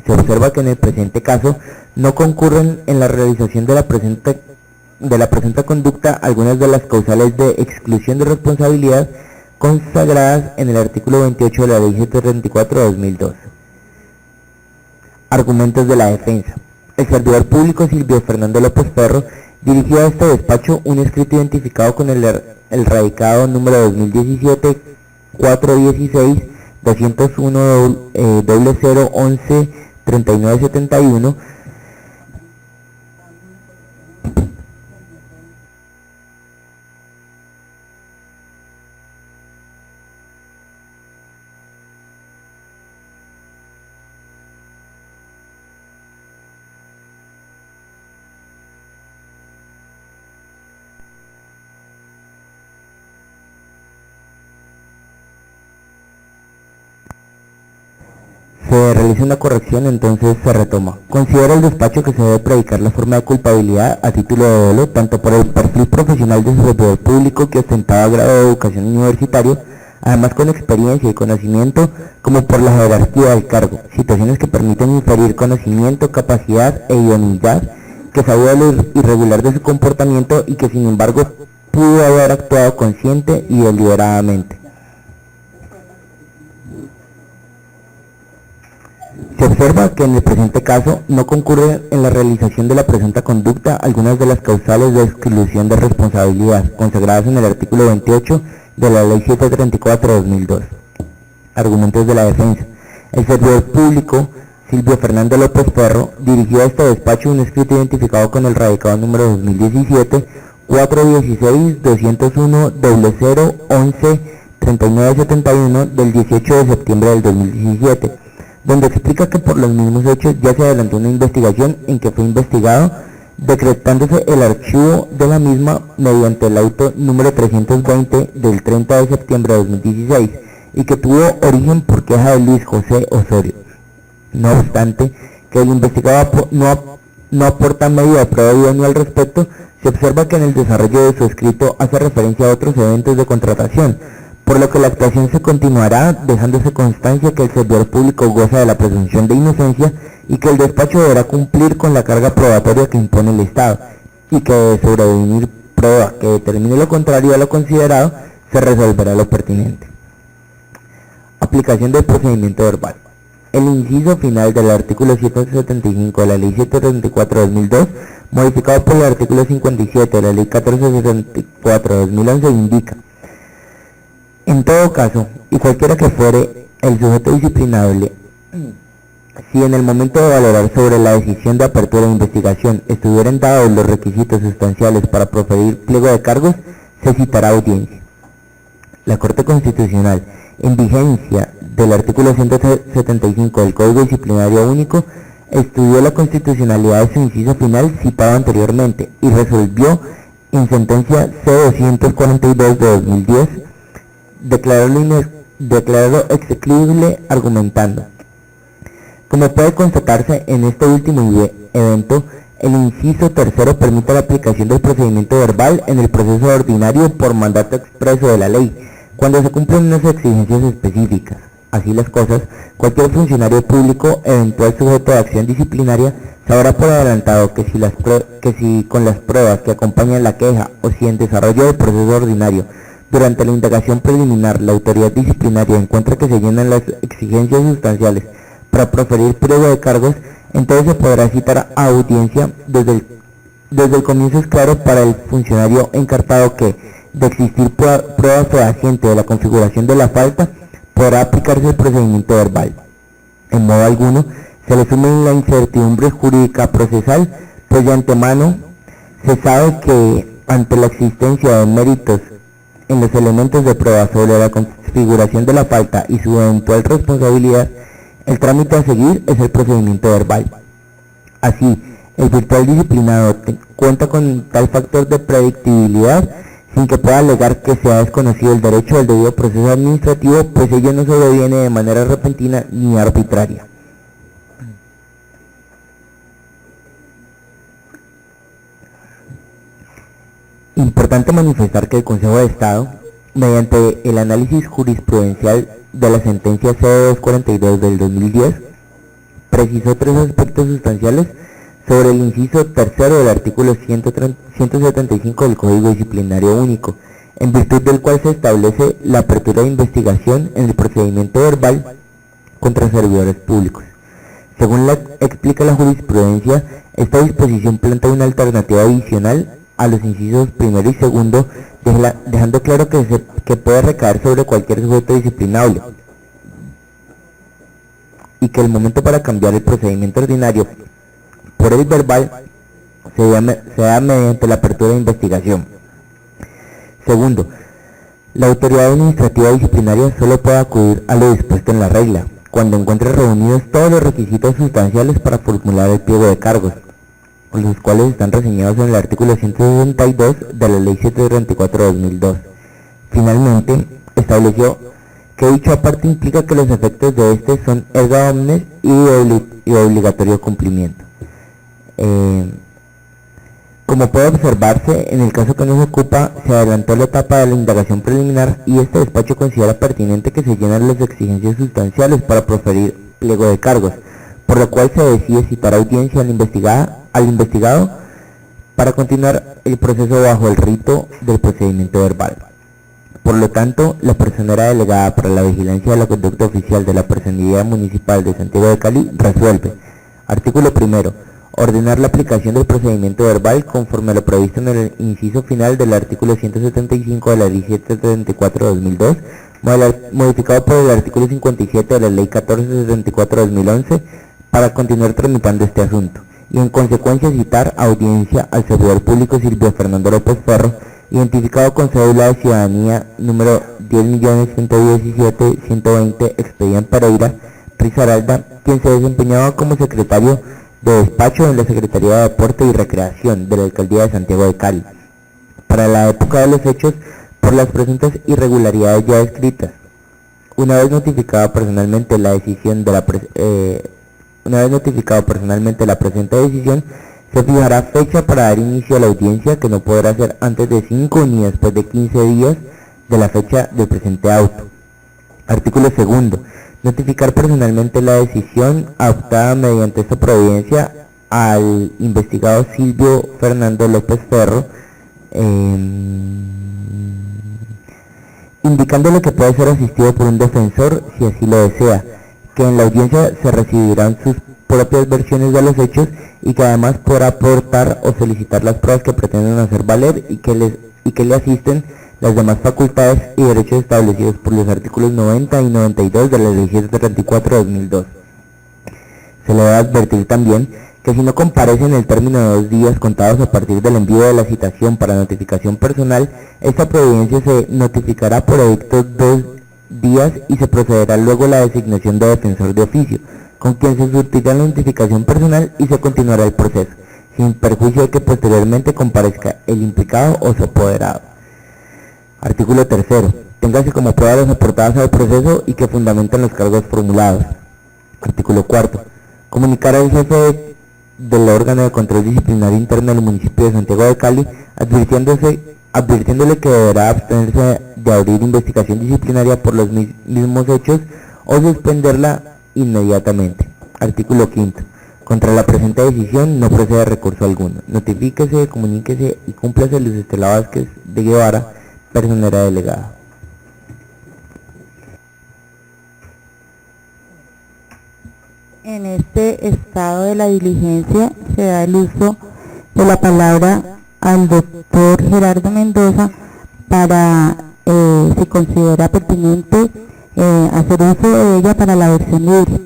Se observa que en el presente caso no concurren en la realización de la presente conducta algunas de las causales de exclusión de responsabilidad consagradas en el artículo 28 de la Ley 734 de 2002. Argumentos de la defensa. El servidor público Silvio Fernando López Ferro dirigió a este despacho un escrito identificado con el radicado número 2017-416-201-0011-3971, se realiza una corrección, entonces se retoma. Considera el despacho que se debe predicar la forma de culpabilidad a título de dolo, tanto por el perfil profesional del servidor público que ostentaba grado de educación universitario, además con experiencia y conocimiento, como por la jerarquía del cargo, situaciones que permiten inferir conocimiento, capacidad e idoneidad, que sabía de lo irregular de su comportamiento y que sin embargo pudo haber actuado consciente y deliberadamente. Se observa que en el presente caso no concurre en la realización de la presunta conducta algunas de las causales de exclusión de responsabilidad consagradas en el artículo 28 de la Ley 734 de 2002. Argumentos de la defensa. El servidor público Silvio Fernando López Ferro dirigió a este despacho un escrito identificado con el radicado número 2017-416-201-0011-3971 del 18 de septiembre del 2017, donde explica que por los mismos hechos ya se adelantó una investigación en que fue investigado, decretándose el archivo de la misma mediante el auto número 320 del 30 de septiembre de 2016 y que tuvo origen por queja de Luis José Osorio. No obstante, que el investigado no aporta medio de prueba idóneo al respecto, se observa que en el desarrollo de su escrito hace referencia a otros eventos de contratación, por lo que la actuación se continuará dejándose constancia que el servidor público goza de la presunción de inocencia y que el despacho deberá cumplir con la carga probatoria que impone el Estado, y que de sobrevenir prueba que determine lo contrario a lo considerado, se resolverá lo pertinente. Aplicación del procedimiento verbal. El inciso final del artículo 175 de la Ley 734/2002, modificado por el artículo 57 de la Ley 1474/2011, indica: en todo caso, y cualquiera que fuere el sujeto disciplinable, si en el momento de valorar sobre la decisión de apertura de investigación estuvieran dados los requisitos sustanciales para proferir pliego de cargos, se citará audiencia. La Corte Constitucional, en vigencia del artículo 175 del Código Disciplinario Único, estudió la constitucionalidad de su inciso final citado anteriormente y resolvió en sentencia C-242 de 2010 declararlo exequible argumentando: como puede constatarse en este último evento, el inciso tercero permite la aplicación del procedimiento verbal en el proceso ordinario por mandato expreso de la ley, cuando se cumplen unas exigencias específicas. Así las cosas, cualquier funcionario público, eventual sujeto de acción disciplinaria, sabrá por adelantado que si con las pruebas que acompañan la queja o si en desarrollo del proceso ordinario, durante la indagación preliminar, la autoridad disciplinaria encuentra que se llenan las exigencias sustanciales para proferir pliego de cargos, entonces se podrá citar a audiencia. Desde el comienzo es claro para el funcionario encartado que, de existir prueba fehaciente de la configuración de la falta, podrá aplicarse el procedimiento verbal. En modo alguno se le sume la incertidumbre jurídica procesal, pues de antemano se sabe que, ante la existencia de méritos en los elementos de prueba sobre la configuración de la falta y su eventual responsabilidad, el trámite a seguir es el procedimiento verbal. Así, el virtual disciplinado cuenta con tal factor de predictibilidad sin que pueda alegar que se ha desconocido el derecho al debido proceso administrativo, pues ello no sobreviene de manera repentina ni arbitraria. Importante manifestar que el Consejo de Estado, mediante el análisis jurisprudencial de la sentencia C-242 del 2010, precisó tres aspectos sustanciales sobre el inciso tercero del artículo 175 del Código Disciplinario Único, en virtud del cual se establece la apertura de investigación en el procedimiento verbal contra servidores públicos. Según explica la jurisprudencia, esta disposición plantea una alternativa adicional a los incisos primero y segundo, dejando claro que puede recaer sobre cualquier sujeto disciplinable, y que el momento para cambiar el procedimiento ordinario por el verbal se da mediante la apertura de investigación. Segundo, la autoridad administrativa disciplinaria solo puede acudir a lo dispuesto en la regla, cuando encuentre reunidos todos los requisitos sustanciales para formular el pliego de cargos, los cuales están reseñados en el artículo 162 de la Ley 734/2002. Finalmente, estableció que dicho aparte implica que los efectos de este son erga omnes y de obligatorio cumplimiento. Como puede observarse, en el caso que nos ocupa, se adelantó la etapa de la indagación preliminar y este despacho considera pertinente que se llenen las exigencias sustanciales para proferir pliego de cargos, por lo cual se decide citar audiencia al investigado para continuar el proceso bajo el rito del procedimiento verbal. Por lo tanto, la personera delegada para la vigilancia de la conducta oficial de la Personería Municipal de Santiago de Cali resuelve: artículo primero, ordenar la aplicación del procedimiento verbal conforme a lo previsto en el inciso final del artículo 175 de la Ley 734/2002, modificado por el artículo 57 de la Ley 1474/2011, para continuar tramitando este asunto, y en consecuencia citar audiencia al servidor público Silvio Fernando López Ferro, identificado con cédula de ciudadanía número 10.117.120, expedient Pereira Risaralda, quien se desempeñaba como secretario de despacho en la Secretaría de Deporte y Recreación de la Alcaldía de Santiago de Cali, para la época de los hechos, por las presuntas irregularidades ya descritas. Una vez notificada personalmente la decisión de Una vez notificado personalmente la presente decisión, se fijará fecha para dar inicio a la audiencia, que no podrá ser antes de 5 ni después de 15 días de la fecha del presente auto. Artículo segundo. Notificar personalmente la decisión adoptada mediante esta providencia al investigado Silvio Fernando López Ferro, indicándole que puede ser asistido por un defensor si así lo desea, que en la audiencia se recibirán sus propias versiones de los hechos y que además podrá aportar o solicitar las pruebas que pretenden hacer valer y que le asisten las demás facultades y derechos establecidos por los artículos 90 y 92 de la Ley 734 de 2002. Se le debe advertir también que si no comparece en el término de 2 días contados a partir del envío de la citación para notificación personal, esta providencia se notificará por edicto 2 días y se procederá luego a la designación de defensor de oficio, con quien se surtirá la notificación personal y se continuará el proceso, sin perjuicio de que posteriormente comparezca el implicado o su apoderado. Artículo tercero. Téngase como prueba las aportadas al proceso y que fundamentan los cargos formulados. Artículo cuarto. Comunicar al jefe del órgano de control disciplinario interno del municipio de Santiago de Cali, advirtiéndole que deberá abstenerse de abrir investigación disciplinaria por los mismos hechos o suspenderla inmediatamente. Artículo quinto. Contra la presente decisión no procede recurso alguno. Notifíquese, comuníquese y cúmplase Luz Estela Vázquez de Guevara, personera delegada. En este estado de la diligencia se da el uso de la palabra al doctor Gerardo Mendoza para, si considera pertinente, hacer uso de ella para la versión libre.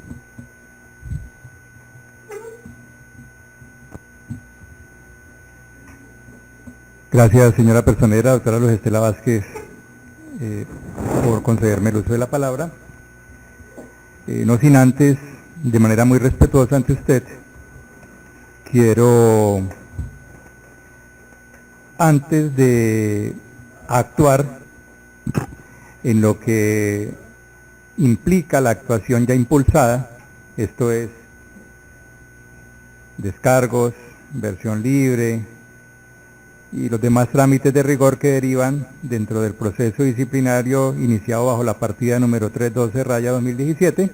Gracias, señora personera, doctora Luz Estela Vázquez, por concederme el uso de la palabra. No sin antes, de manera muy respetuosa ante usted, quiero, antes de actuar en lo que implica la actuación ya impulsada, esto es, descargos, versión libre, y los demás trámites de rigor que derivan dentro del proceso disciplinario iniciado bajo la partida número 312/2017,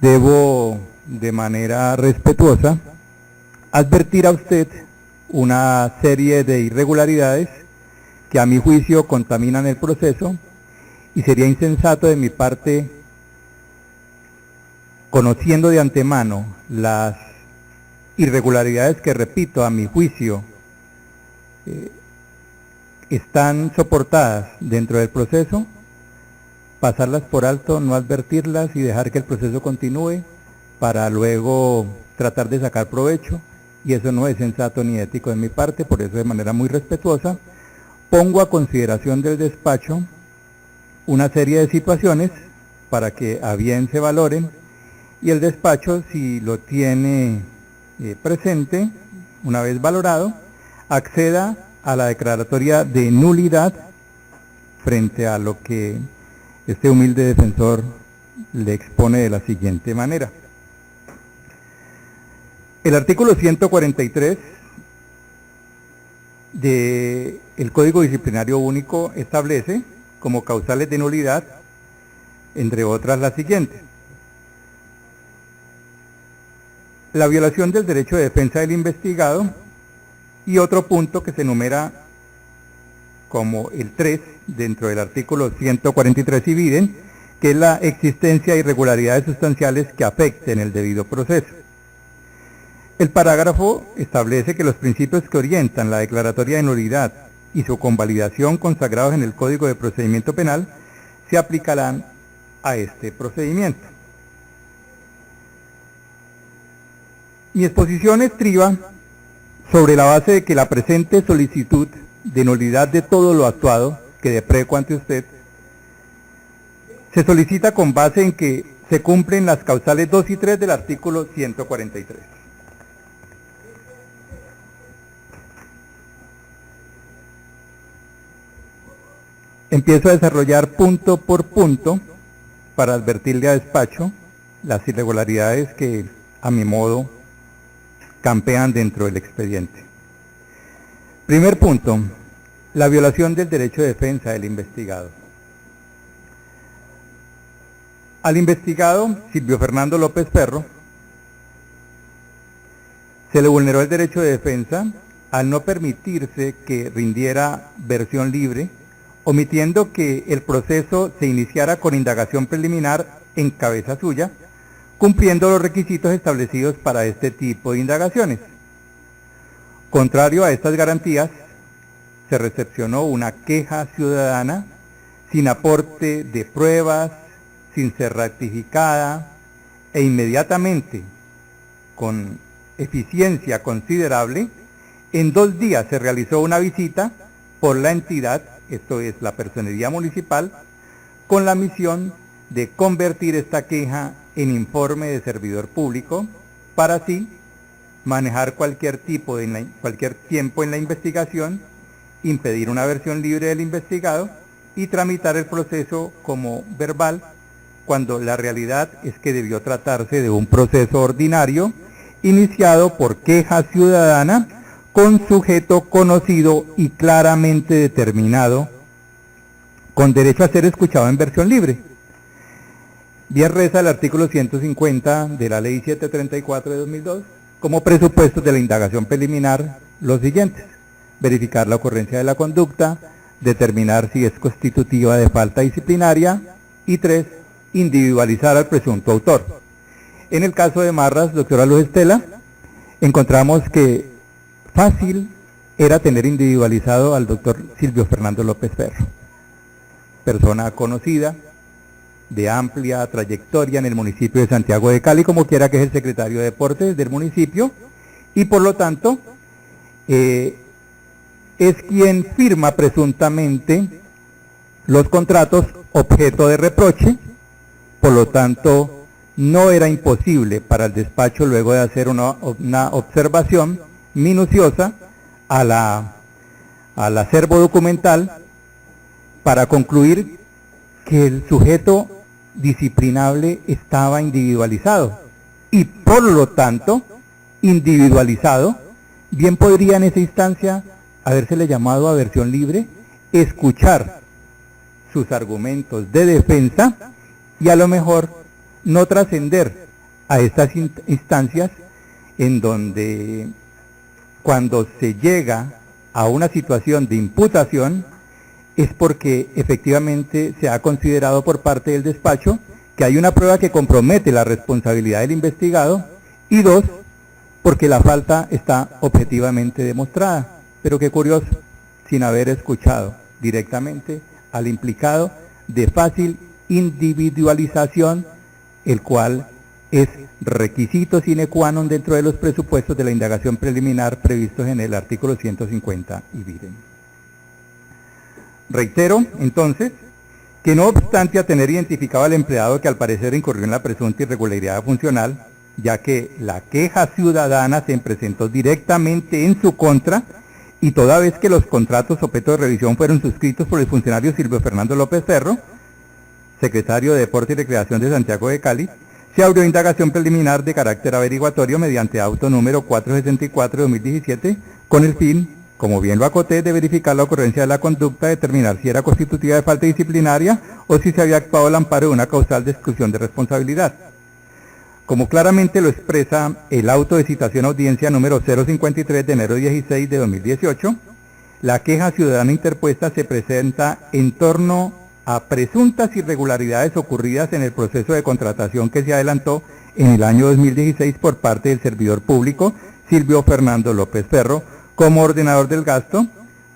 debo de manera respetuosa advertir a usted una serie de irregularidades que a mi juicio contaminan el proceso y sería insensato de mi parte, conociendo de antemano las irregularidades que, repito, a mi juicio están soportadas dentro del proceso, pasarlas por alto, no advertirlas y dejar que el proceso continúe para luego tratar de sacar provecho, y eso no es sensato ni ético de mi parte. Por eso, de manera muy respetuosa, pongo a consideración del despacho una serie de situaciones para que a bien se valoren, y el despacho, si lo tiene presente, una vez valorado, acceda a la declaratoria de nulidad frente a lo que este humilde defensor le expone de la siguiente manera. El artículo 143 del Código Disciplinario Único establece como causales de nulidad, entre otras, las siguientes: la violación del derecho de defensa del investigado, y otro punto que se enumera como el 3 dentro del artículo 143 ibidem, que es la existencia de irregularidades sustanciales que afecten el debido proceso. El parágrafo establece que los principios que orientan la declaratoria de nulidad y su convalidación, consagrados en el Código de Procedimiento Penal, se aplicarán a este procedimiento. Mi exposición estriba sobre la base de que la presente solicitud de nulidad de todo lo actuado, que depreco ante usted, se solicita con base en que se cumplen las causales 2 y 3 del artículo 143. Empiezo a desarrollar punto por punto para advertirle a despacho las irregularidades que a mi modo, campean dentro del expediente. Primer punto, la violación del derecho de defensa del investigado. Al investigado Silvio Fernando López Ferro se le vulneró el derecho de defensa al no permitirse que rindiera versión libre, omitiendo que el proceso se iniciara con indagación preliminar en cabeza suya, cumpliendo los requisitos establecidos para este tipo de indagaciones. Contrario a estas garantías, se recepcionó una queja ciudadana sin aporte de pruebas, sin ser ratificada, e inmediatamente, con eficiencia considerable, en 2 días se realizó una visita por la entidad, esto es la Personería Municipal, con la misión de convertir esta queja en informe de servidor público para así manejar cualquier tiempo en la investigación, impedir una versión libre del investigado y tramitar el proceso como verbal, cuando la realidad es que debió tratarse de un proceso ordinario iniciado por queja ciudadana con sujeto conocido y claramente determinado, con derecho a ser escuchado en versión libre. Bien reza el artículo 150 de la Ley 734 de 2002, como presupuestos de la indagación preliminar, los siguientes: verificar la ocurrencia de la conducta, determinar si es constitutiva de falta disciplinaria, y 3, individualizar al presunto autor. En el caso de Marras, doctora Luz Estela, encontramos que fácil era tener individualizado al doctor Silvio Fernando López Ferro, persona conocida, de amplia trayectoria en el municipio de Santiago de Cali, como quiera que es el secretario de Deportes del municipio, y por lo tanto es quien firma presuntamente los contratos objeto de reproche. Por lo tanto, no era imposible para el despacho, luego de hacer una observación minuciosa al acervo documental, para concluir que el sujeto disciplinable estaba individualizado, y por lo tanto, individualizado, bien podría en esa instancia habérsele llamado a versión libre, escuchar sus argumentos de defensa y a lo mejor no trascender a estas instancias en donde, cuando se llega a una situación de imputación, es porque efectivamente se ha considerado por parte del despacho que hay una prueba que compromete la responsabilidad del investigado, y 2, porque la falta está objetivamente demostrada. Pero qué curioso, sin haber escuchado directamente al implicado, de fácil individualización, el cual es requisito sine qua non dentro de los presupuestos de la indagación preliminar previstos en el artículo 150 y viren. Reitero, entonces, que no obstante a tener identificado al empleado que al parecer incurrió en la presunta irregularidad funcional, ya que la queja ciudadana se presentó directamente en su contra, y toda vez que los contratos objeto de revisión fueron suscritos por el funcionario Silvio Fernando López Ferro, secretario de Deporte y Recreación de Santiago de Cali, se abrió indagación preliminar de carácter averiguatorio mediante auto número 464 de 2017, con el fin, como bien lo acoté, de verificar la ocurrencia de la conducta, determinar si era constitutiva de falta disciplinaria o si se había actuado al amparo de una causal de exclusión de responsabilidad. Como claramente lo expresa el auto de citación audiencia número 053 de enero 16 de 2018, la queja ciudadana interpuesta se presenta en torno a presuntas irregularidades ocurridas en el proceso de contratación que se adelantó en el año 2016 por parte del servidor público Silvio Fernando López Ferro como ordenador del gasto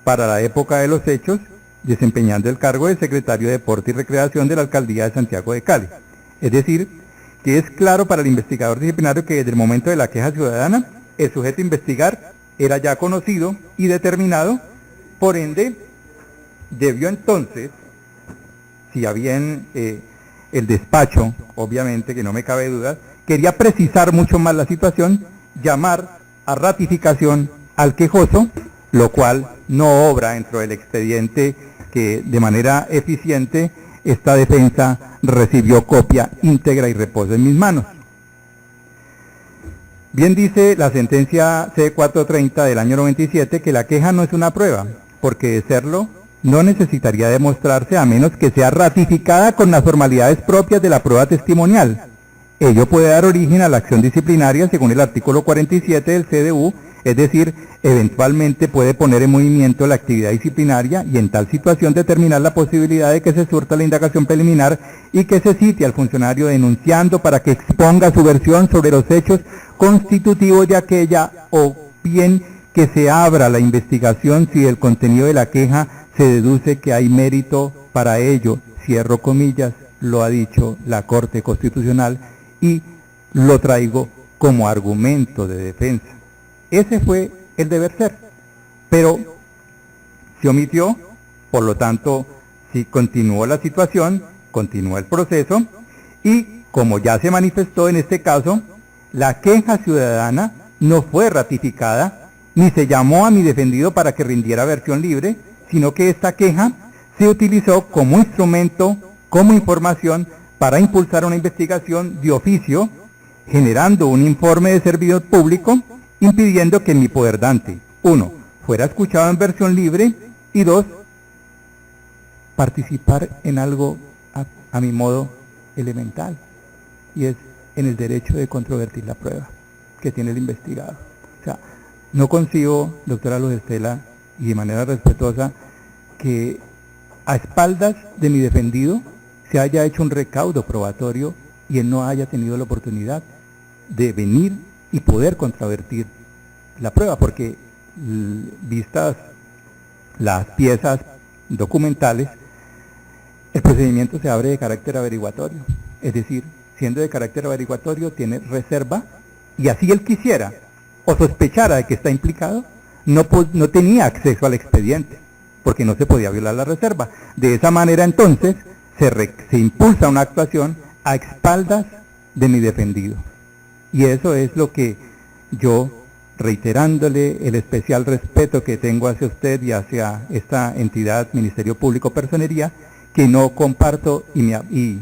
para la época de los hechos, desempeñando el cargo de secretario de Deporte y Recreación de la Alcaldía de Santiago de Cali. Es decir, que es claro para el investigador disciplinario que desde el momento de la queja ciudadana, el sujeto a investigar era ya conocido y determinado, por ende, debió entonces, si bien el despacho, obviamente que no me cabe duda, quería precisar mucho más la situación, llamar a ratificación al quejoso, lo cual no obra dentro del expediente que de manera eficiente esta defensa recibió copia íntegra y reposa en mis manos. Bien dice la sentencia C430 del año 97 que la queja no es una prueba, porque de serlo no necesitaría demostrarse a menos que sea ratificada con las formalidades propias de la prueba testimonial. Ello puede dar origen a la acción disciplinaria según el artículo 47 del CDU, es decir, eventualmente puede poner en movimiento la actividad disciplinaria y en tal situación determinar la posibilidad de que se surta la indagación preliminar y que se cite al funcionario denunciando para que exponga su versión sobre los hechos constitutivos de aquella, o bien que se abra la investigación si del contenido de la queja se deduce que hay mérito para ello, cierro comillas, lo ha dicho la Corte Constitucional y lo traigo como argumento de defensa. Ese fue el deber ser, pero se omitió, por lo tanto, si continuó la situación, continuó el proceso, y como ya se manifestó en este caso, la queja ciudadana no fue ratificada, ni se llamó a mi defendido para que rindiera versión libre, sino que esta queja se utilizó como instrumento, como información, para impulsar una investigación de oficio, generando un informe de servidor público, impidiendo que mi poderdante, 1, fuera escuchado en versión libre, y 2, participar en algo a mi modo elemental, y es en el derecho de controvertir la prueba que tiene el investigado. O sea, no concibo, doctora Luz Estela, y de manera respetuosa, que a espaldas de mi defendido se haya hecho un recaudo probatorio y él no haya tenido la oportunidad de venir y poder controvertir la prueba, porque vistas las piezas documentales, el procedimiento se abre de carácter averiguatorio, es decir, siendo de carácter averiguatorio tiene reserva, y así él quisiera o sospechara de que está implicado, no tenía acceso al expediente, porque no se podía violar la reserva. De esa manera entonces se impulsa una actuación a espaldas de mi defendido. Y eso es lo que yo, reiterándole el especial respeto que tengo hacia usted y hacia esta entidad, Ministerio Público Personería, que no comparto y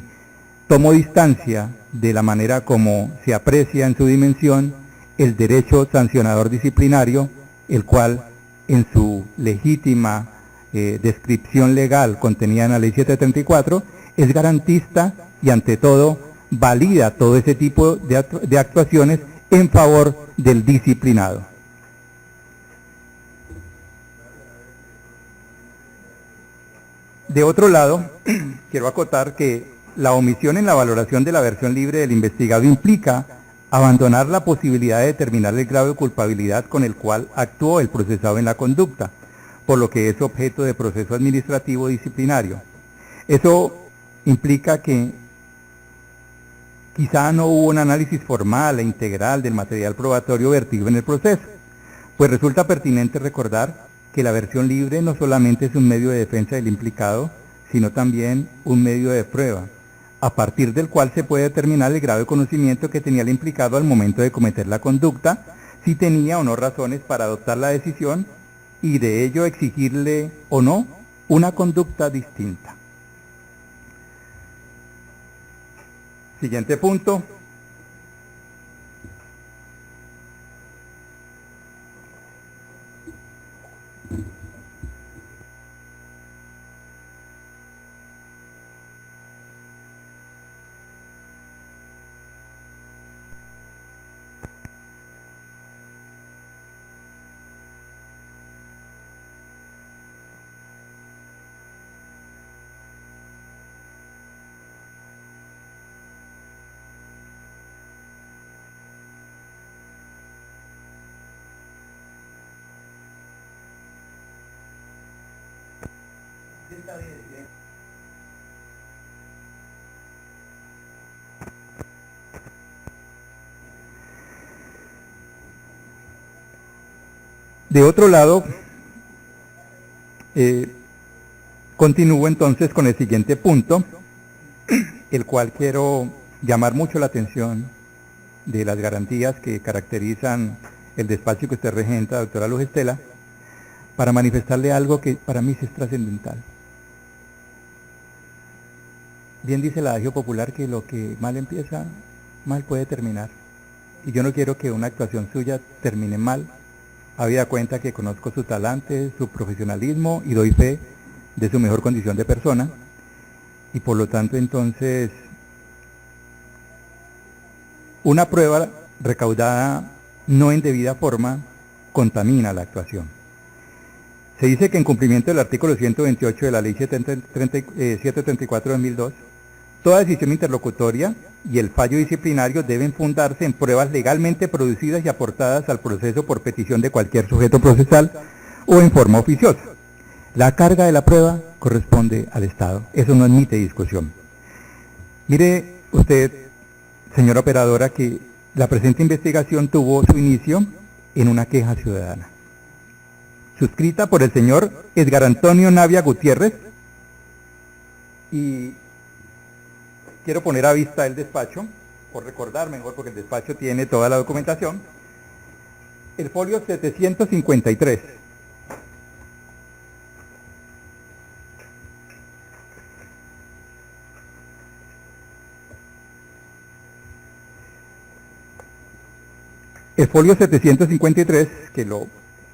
tomo distancia de la manera como se aprecia en su dimensión el derecho sancionador disciplinario, el cual en su legítima descripción legal contenida en la Ley 734 es garantista y ante todo valida todo ese tipo de actuaciones en favor del disciplinado. De otro lado, quiero acotar que la omisión en la valoración de la versión libre del investigado implica abandonar la posibilidad de determinar el grado de culpabilidad con el cual actuó el procesado en la conducta, por lo que es objeto de proceso administrativo disciplinario. Eso implica que quizá no hubo un análisis formal e integral del material probatorio vertido en el proceso, pues resulta pertinente recordar que la versión libre no solamente es un medio de defensa del implicado, sino también un medio de prueba, a partir del cual se puede determinar el grado de conocimiento que tenía el implicado al momento de cometer la conducta, si tenía o no razones para adoptar la decisión y de ello exigirle o no una conducta distinta. Siguiente punto. De otro lado, continúo entonces con el siguiente punto, el cual quiero llamar mucho la atención de las garantías que caracterizan el despacho que usted regenta, doctora Luz Estela, para manifestarle algo que para mí es trascendental. Bien dice el adagio popular que lo que mal empieza, mal puede terminar. y yo no quiero que una actuación suya termine mal. Habida cuenta que conozco su talante, su profesionalismo y doy fe de su mejor condición de persona, y por lo tanto entonces una prueba recaudada no en debida forma contamina la actuación. Se dice que en cumplimiento del artículo 128 de la Ley 734 de 2002, toda decisión interlocutoria y el fallo disciplinario deben fundarse en pruebas legalmente producidas y aportadas al proceso por petición de cualquier sujeto procesal o en forma oficiosa. La carga de la prueba corresponde al Estado. Eso no admite discusión. Mire usted, señora operadora, que la presente investigación tuvo su inicio en una queja ciudadana, suscrita por el señor Edgar Antonio Navia Gutiérrez, y quiero poner a vista el despacho, por recordar mejor, porque el despacho tiene toda la documentación. El folio 753. El folio 753, que lo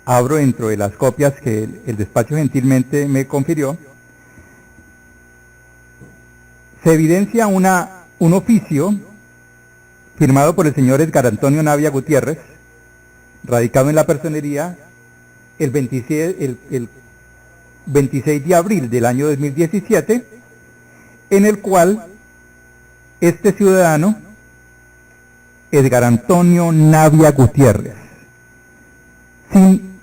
abro dentro de las copias que el despacho gentilmente me confirió, se evidencia un oficio firmado por el señor Edgar Antonio Navia Gutiérrez, radicado en la personería el 26 de abril del año 2017, en el cual este ciudadano, Edgar Antonio Navia Gutiérrez, sin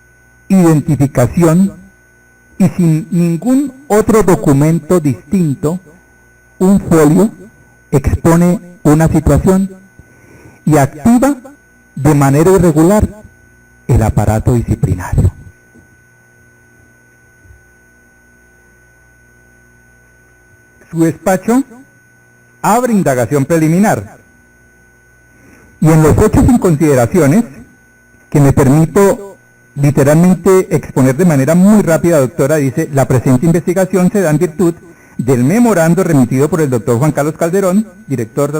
identificación y sin ningún otro documento distinto, un folio, expone una situación y activa de manera irregular el aparato disciplinario. Su despacho abre indagación preliminar y en los hechos sin consideraciones, que me permito literalmente exponer de manera muy rápida, doctora, dice: la presente investigación se da en virtud del memorando remitido por el doctor Juan Carlos Calderón, director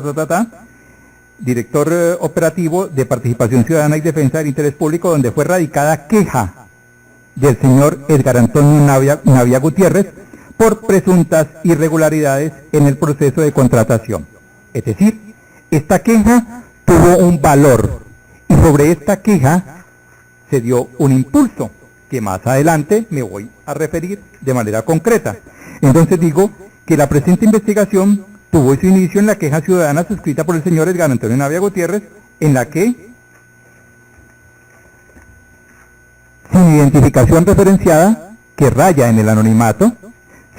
director operativo de Participación Ciudadana y Defensa del Interés Público, donde fue radicada queja del señor Edgar Antonio Navia Gutiérrez por presuntas irregularidades en el proceso de contratación. Es decir, esta queja tuvo un valor y sobre esta queja se dio un impulso que más adelante me voy a referir de manera concreta. Entonces digo que la presente investigación tuvo su inicio en la queja ciudadana suscrita por el señor Edgar Antonio Navia Gutiérrez, en la que, sin identificación referenciada, que raya en el anonimato,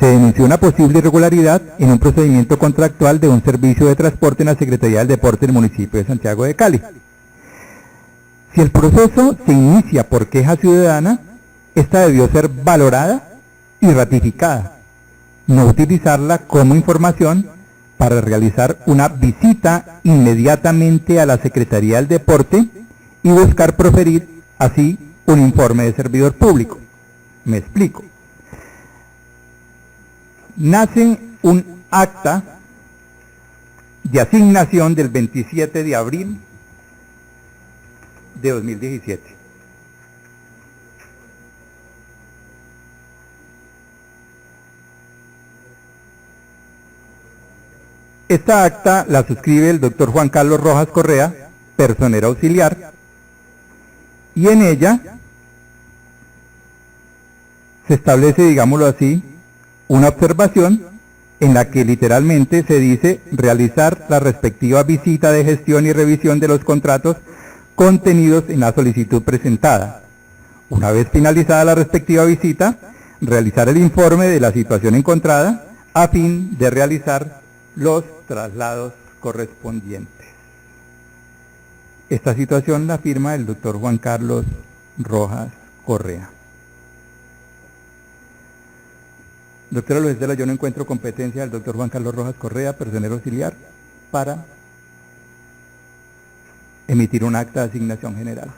se denunció una posible irregularidad en un procedimiento contractual de un servicio de transporte en la Secretaría del Deporte del municipio de Santiago de Cali. Si el proceso se inicia por queja ciudadana, esta debió ser valorada y ratificada, no utilizarla como información para realizar una visita inmediatamente a la Secretaría del Deporte y buscar proferir así un informe de servidor público. Me explico. Nace un acta de asignación del 27 de abril de 2017. Esta acta la suscribe el doctor Juan Carlos Rojas Correa, personero auxiliar, y en ella se establece, digámoslo así, una observación en la que literalmente se dice realizar la respectiva visita de gestión y revisión de los contratos contenidos en la solicitud presentada. Una vez finalizada la respectiva visita, realizar el informe de la situación encontrada a fin de realizar los traslados correspondientes. Esta situación la firma el doctor Juan Carlos Rojas Correa. Doctora Luz Estela, yo no encuentro competencia del doctor Juan Carlos Rojas Correa, personero auxiliar, para emitir un acta de asignación general.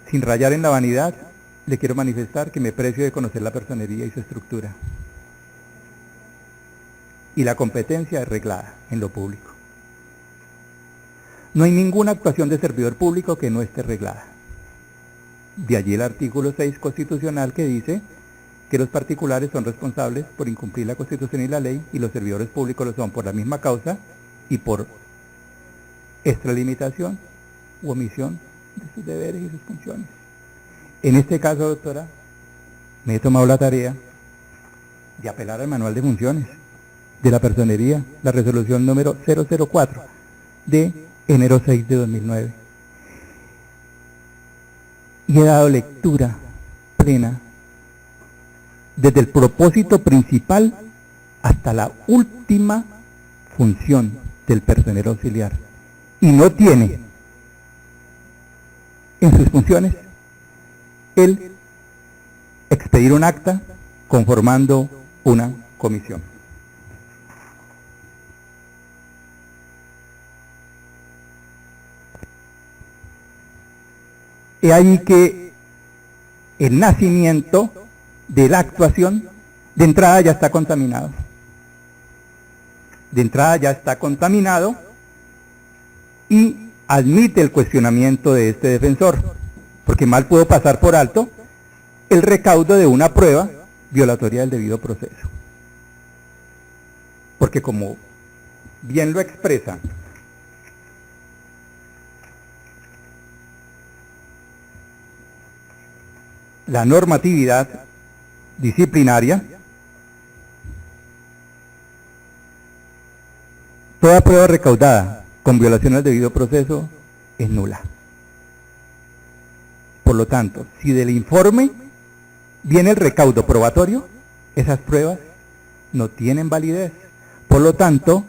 Sin rayar en la vanidad, le quiero manifestar que me precio de conocer la personería y su estructura. Y la competencia es reglada en lo público. No hay ninguna actuación de servidor público que no esté reglada. De allí el artículo 6 constitucional que dice que los particulares son responsables por incumplir la Constitución y la ley y los servidores públicos lo son por la misma causa y por extralimitación u omisión de sus deberes y sus funciones. En este caso, doctora, me he tomado la tarea de apelar al manual de funciones de la personería, la resolución número 004 de enero 6 de 2009. Y he dado lectura plena desde el propósito principal hasta la última función del personero auxiliar. Y no tiene en sus funciones el expedir un acta conformando una comisión. He ahí que el nacimiento de la actuación de entrada ya está contaminado. De entrada ya está contaminado y admite el cuestionamiento de este defensor, porque mal pudo pasar por alto el recaudo de una prueba violatoria del debido proceso. Porque como bien lo expresa la normatividad disciplinaria, toda prueba recaudada con violación al debido proceso es nula. Por lo tanto, si del informe viene el recaudo probatorio, esas pruebas no tienen validez. Por lo tanto,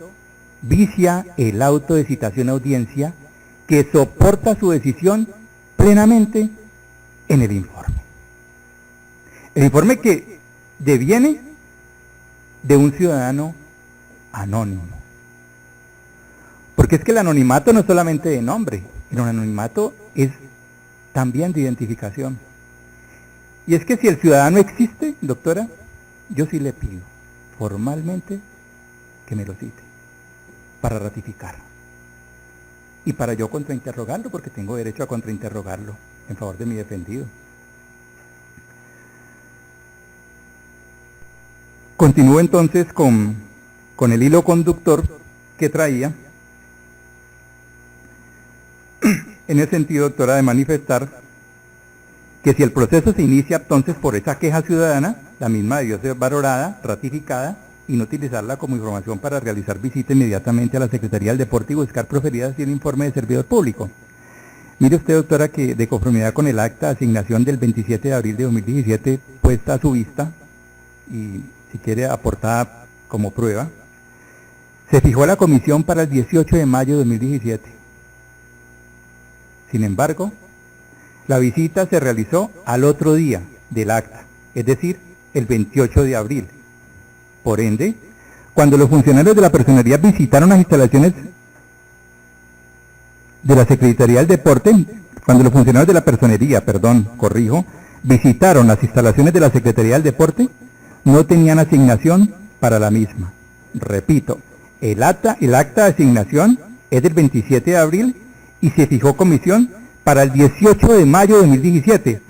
vicia el auto de citación a audiencia que soporta su decisión plenamente en el informe. El informe que deviene de un ciudadano anónimo. Porque es que el anonimato no es solamente de nombre, el anonimato es también de identificación. Y es que si el ciudadano existe, doctora, yo sí le pido formalmente que me lo cite para ratificar. Y para yo contrainterrogarlo, porque tengo derecho a contrainterrogarlo en favor de mi defendido. Continúo entonces con el hilo conductor que traía, en el sentido, doctora, de manifestar que si el proceso se inicia entonces por esa queja ciudadana, la misma debió ser valorada, ratificada y no utilizarla como información para realizar visita inmediatamente a la Secretaría del Deporte y buscar proferidas y el informe de servidor público. Mire usted, doctora, que de conformidad con el acta de asignación del 27 de abril de 2017 puesta a su vista y si quiere aportada como prueba, se fijó la comisión para el 18 de mayo de 2017. Sin embargo, la visita se realizó al otro día del acta, es decir, el 28 de abril. Por ende, cuando los funcionarios de la personería visitaron las instalaciones de la Secretaría del Deporte, visitaron las instalaciones de la Secretaría del Deporte, no tenían asignación para la misma. Repito, el acta de asignación es del 27 de abril y se fijó comisión para el 18 de mayo de 2017.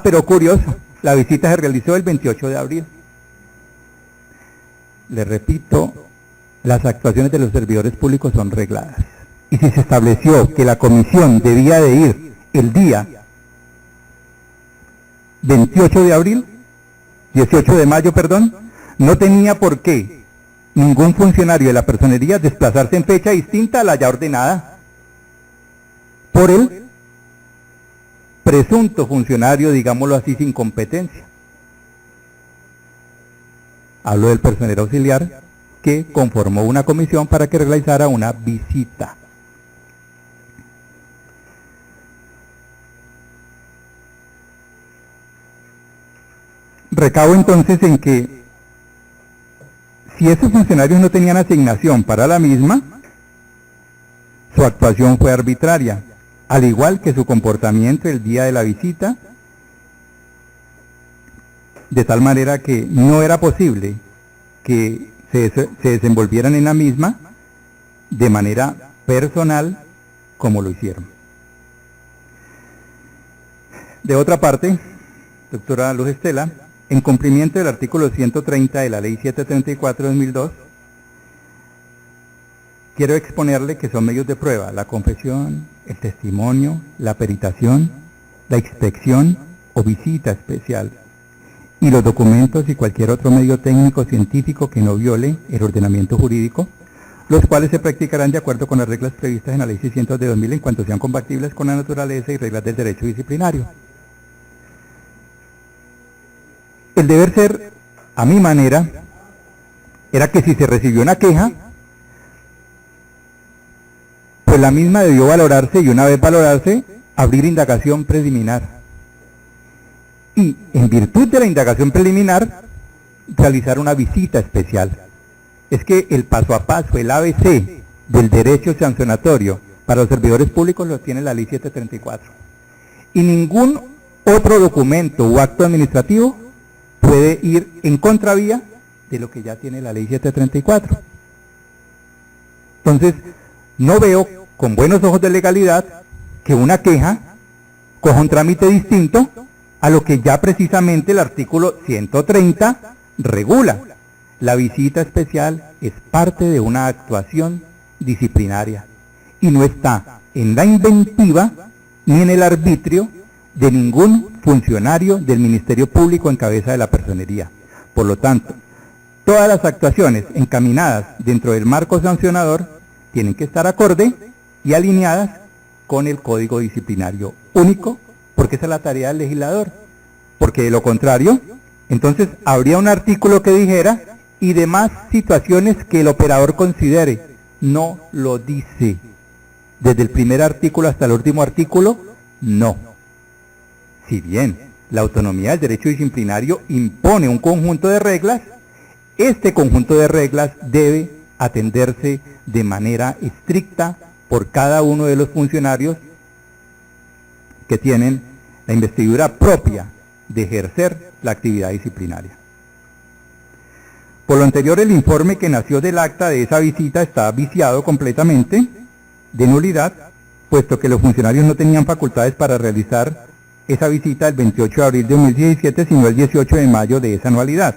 Pero curioso, la visita se realizó el 28 de abril. Le repito, las actuaciones de los servidores públicos son regladas. Y si se estableció que la comisión debía de ir el día 18 de mayo, no tenía por qué ningún funcionario de la personería desplazarse en fecha distinta a la ya ordenada por el presunto funcionario, digámoslo así, sin competencia. Hablo del personero auxiliar que conformó una comisión para que realizara una visita. Recabo entonces en que si esos funcionarios no tenían asignación para la misma, su actuación fue arbitraria, al igual que su comportamiento el día de la visita, de tal manera que no era posible que se desenvolvieran en la misma de manera personal, como lo hicieron. De otra parte, doctora Luz Estela, en cumplimiento del artículo 130 de la Ley 734 de 2002, quiero exponerle que son medios de prueba: la confesión, el testimonio, la peritación, la inspección o visita especial, y los documentos y cualquier otro medio técnico científico que no viole el ordenamiento jurídico, los cuales se practicarán de acuerdo con las reglas previstas en la Ley 600 de 2000 en cuanto sean compatibles con la naturaleza y reglas del derecho disciplinario. El deber ser, a mi manera, era que si se recibió una queja, pues la misma debió valorarse, y una vez valorarse, abrir indagación preliminar. Y en virtud de la indagación preliminar, realizar una visita especial. Es que el paso a paso, el ABC del derecho sancionatorio para los servidores públicos lo tiene la Ley 734. Y ningún otro documento o acto administrativo puede ir en contravía de lo que ya tiene la Ley 734. Entonces, no veo con buenos ojos de legalidad que una queja coja un trámite distinto a lo que ya precisamente el artículo 130 regula. La visita especial es parte de una actuación disciplinaria y no está en la inventiva ni en el arbitrio de ningún funcionario del Ministerio Público en cabeza de la personería. Por lo tanto, todas las actuaciones encaminadas dentro del marco sancionador tienen que estar acorde y alineadas con el Código Disciplinario único, porque esa es la tarea del legislador. Porque de lo contrario, entonces habría un artículo que dijera y demás situaciones que el operador considere. No lo dice. Desde el primer artículo hasta el último artículo, no. Si bien la autonomía del derecho disciplinario impone un conjunto de reglas, este conjunto de reglas debe atenderse de manera estricta por cada uno de los funcionarios que tienen la investidura propia de ejercer la actividad disciplinaria. Por lo anterior, el informe que nació del acta de esa visita está viciado completamente de nulidad, puesto que los funcionarios no tenían facultades para realizar esa visita el 28 de abril de 2017, sino el 18 de mayo de esa anualidad.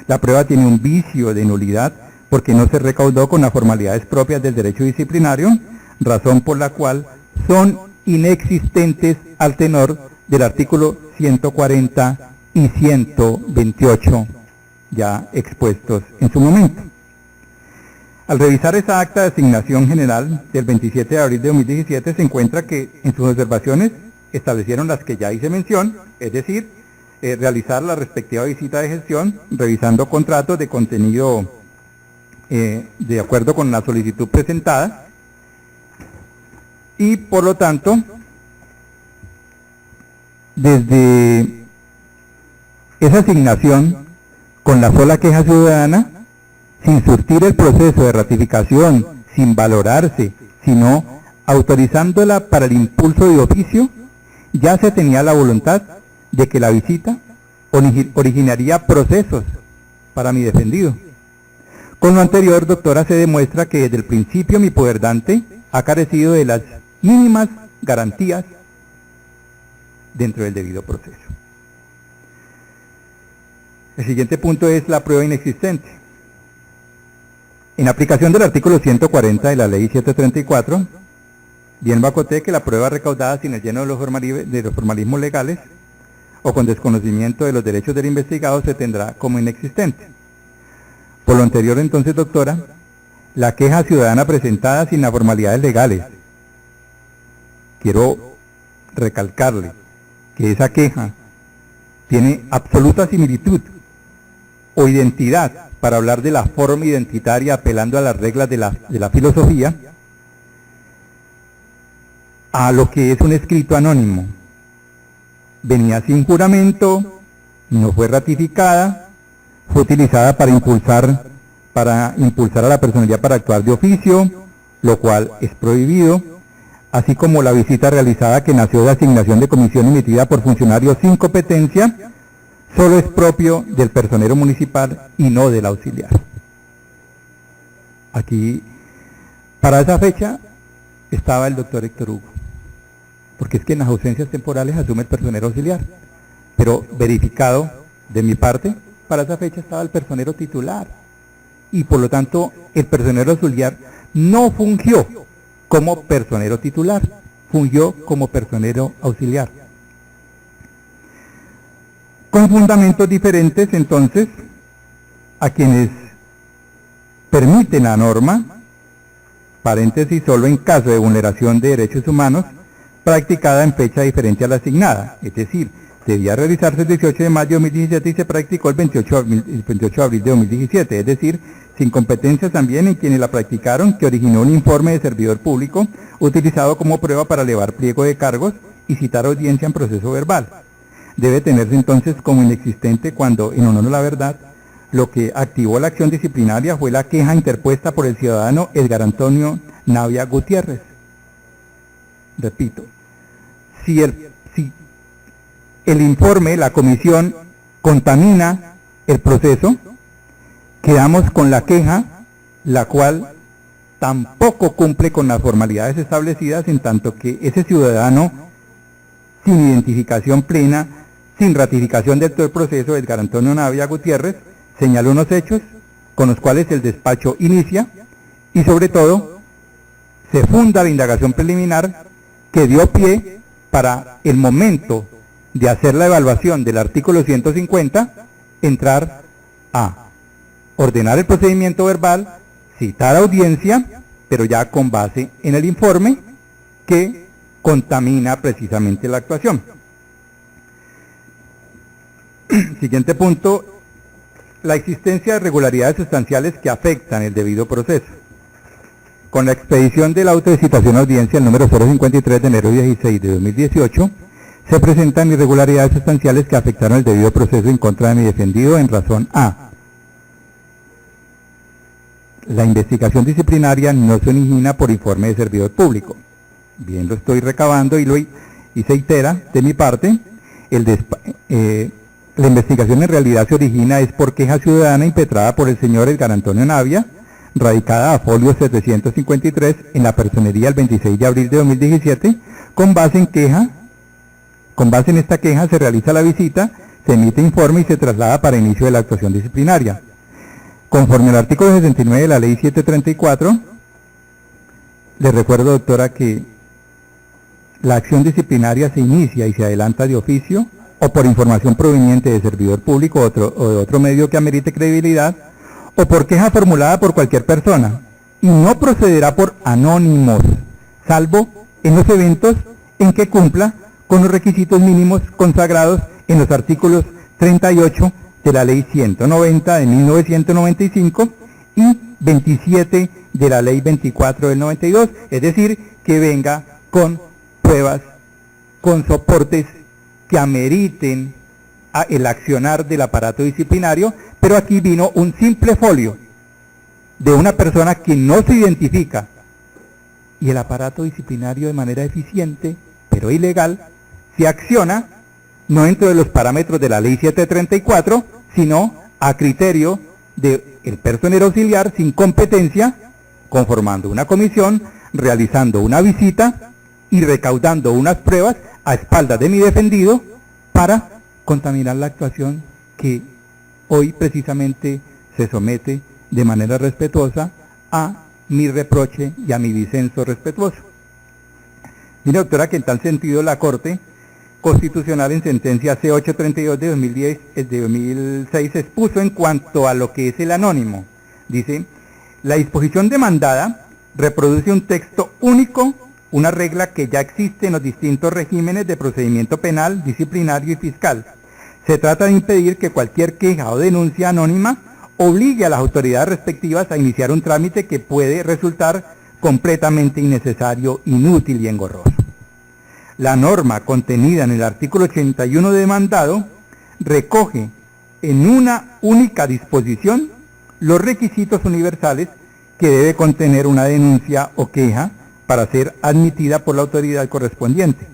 La prueba tiene un vicio de nulidad porque no se recaudó con las formalidades propias del derecho disciplinario, razón por la cual son inexistentes al tenor del artículo 140 y 128 ya expuestos en su momento. Al revisar esa acta de asignación general del 27 de abril de 2017 se encuentra que en sus observaciones establecieron las que ya hice mención, es decir, realizar la respectiva visita de gestión, revisando contratos de contenido de acuerdo con la solicitud presentada, y por lo tanto, desde esa asignación, con la sola queja ciudadana, sin surtir el proceso de ratificación, sin valorarse, sino autorizándola para el impulso de oficio, ya se tenía la voluntad de que la visita originaría procesos para mi defendido. Con lo anterior, doctora, se demuestra que desde el principio mi poder-dante ha carecido de las mínimas garantías dentro del debido proceso. El siguiente punto es la prueba inexistente. En aplicación del artículo 140 de la Ley 734, bien va a acotar que la prueba recaudada sin el lleno de los formalismos legales o con desconocimiento de los derechos del investigado se tendrá como inexistente. Por lo anterior, entonces, doctora, la queja ciudadana presentada sin las formalidades legales, quiero recalcarle que esa queja tiene absoluta similitud o identidad, para hablar de la forma identitaria apelando a las reglas de la filosofía, a lo que es un escrito anónimo. Venía sin juramento, no fue ratificada, fue utilizada para impulsar a la personería para actuar de oficio, lo cual es prohibido, así como la visita realizada que nació de asignación de comisión emitida por funcionarios sin competencia, solo es propio del personero municipal y no del auxiliar. Aquí, para esa fecha, estaba el doctor Héctor Hugo, porque es que en las ausencias temporales asume el personero auxiliar, pero verificado de mi parte, para esa fecha estaba el personero titular, y por lo tanto el personero auxiliar no fungió como personero titular, fungió como personero auxiliar. Con fundamentos diferentes, entonces, a quienes permiten la norma, paréntesis, solo en caso de vulneración de derechos humanos, practicada en fecha diferente a la asignada, es decir, debía realizarse el 18 de mayo de 2017 y se practicó el 28 de abril de 2017, es decir, sin competencias también en quienes la practicaron, que originó un informe de servidor público utilizado como prueba para elevar pliego de cargos y citar audiencia en proceso verbal. Debe tenerse entonces como inexistente cuando, en honor a la verdad, lo que activó la acción disciplinaria fue la queja interpuesta por el ciudadano Edgar Antonio Navia Gutiérrez. Repito, si el informe, la comisión, contamina el proceso, quedamos con la queja, la cual tampoco cumple con las formalidades establecidas, en tanto que ese ciudadano, sin identificación plena, sin ratificación del todo el proceso, Edgar Antonio Navia Gutiérrez, señaló unos hechos con los cuales el despacho inicia y sobre todo se funda la indagación preliminar que dio pie para el momento de hacer la evaluación del artículo 150, entrar a ordenar el procedimiento verbal, citar audiencia, pero ya con base en el informe que contamina precisamente la actuación. Siguiente punto, la existencia de irregularidades sustanciales que afectan el debido proceso. Con la expedición del auto de citación a audiencia, el número 053 de enero 16 de 2018, se presentan irregularidades sustanciales que afectaron el debido proceso en contra de mi defendido en razón a: la investigación disciplinaria no se origina por informe de servidor público. Bien, lo estoy recabando y se itera de mi parte. La investigación en realidad se origina es por queja ciudadana impetrada por el señor Edgar Antonio Navia, radicada a folio 753 en la personería el 26 de abril de 2017, con base en esta queja se realiza la visita, se emite informe y se traslada para inicio de la actuación disciplinaria. Conforme al artículo 69 de la ley 734, le recuerdo, doctora, que la acción disciplinaria se inicia y se adelanta de oficio o por información proveniente de servidor público o de otro medio que amerite credibilidad, o por queja formulada por cualquier persona, y no procederá por anónimos, salvo en los eventos en que cumpla con los requisitos mínimos consagrados en los artículos 38 de la Ley 190 de 1995 y 27 de la Ley 24 del 92, es decir, que venga con pruebas, con soportes que ameriten el accionar del aparato disciplinario, pero aquí vino un simple folio de una persona que no se identifica, y el aparato disciplinario de manera eficiente, pero ilegal, se acciona no dentro de los parámetros de la Ley 734, sino a criterio del personero auxiliar sin competencia, conformando una comisión, realizando una visita y recaudando unas pruebas a espaldas de mi defendido para contaminar la actuación que hoy precisamente se somete de manera respetuosa a mi reproche y a mi disenso respetuoso. Mire, doctora, que en tal sentido la Corte Constitucional en sentencia C832 de 2006 expuso en cuanto a lo que es el anónimo. Dice: la disposición demandada reproduce un texto único, una regla que ya existe en los distintos regímenes de procedimiento penal, disciplinario y fiscal. Se trata de impedir que cualquier queja o denuncia anónima obligue a las autoridades respectivas a iniciar un trámite que puede resultar completamente innecesario, inútil y engorroso. La norma contenida en el artículo 81 demandado recoge en una única disposición los requisitos universales que debe contener una denuncia o queja para ser admitida por la autoridad correspondiente.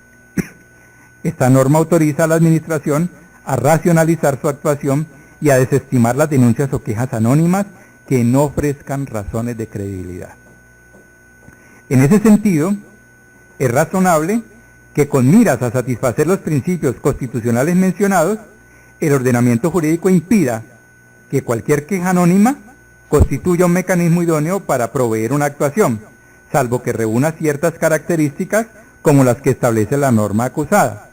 Esta norma autoriza a la Administración a racionalizar su actuación y a desestimar las denuncias o quejas anónimas que no ofrezcan razones de credibilidad. En ese sentido, es razonable que con miras a satisfacer los principios constitucionales mencionados, el ordenamiento jurídico impida que cualquier queja anónima constituya un mecanismo idóneo para proveer una actuación, salvo que reúna ciertas características como las que establece la norma acusada.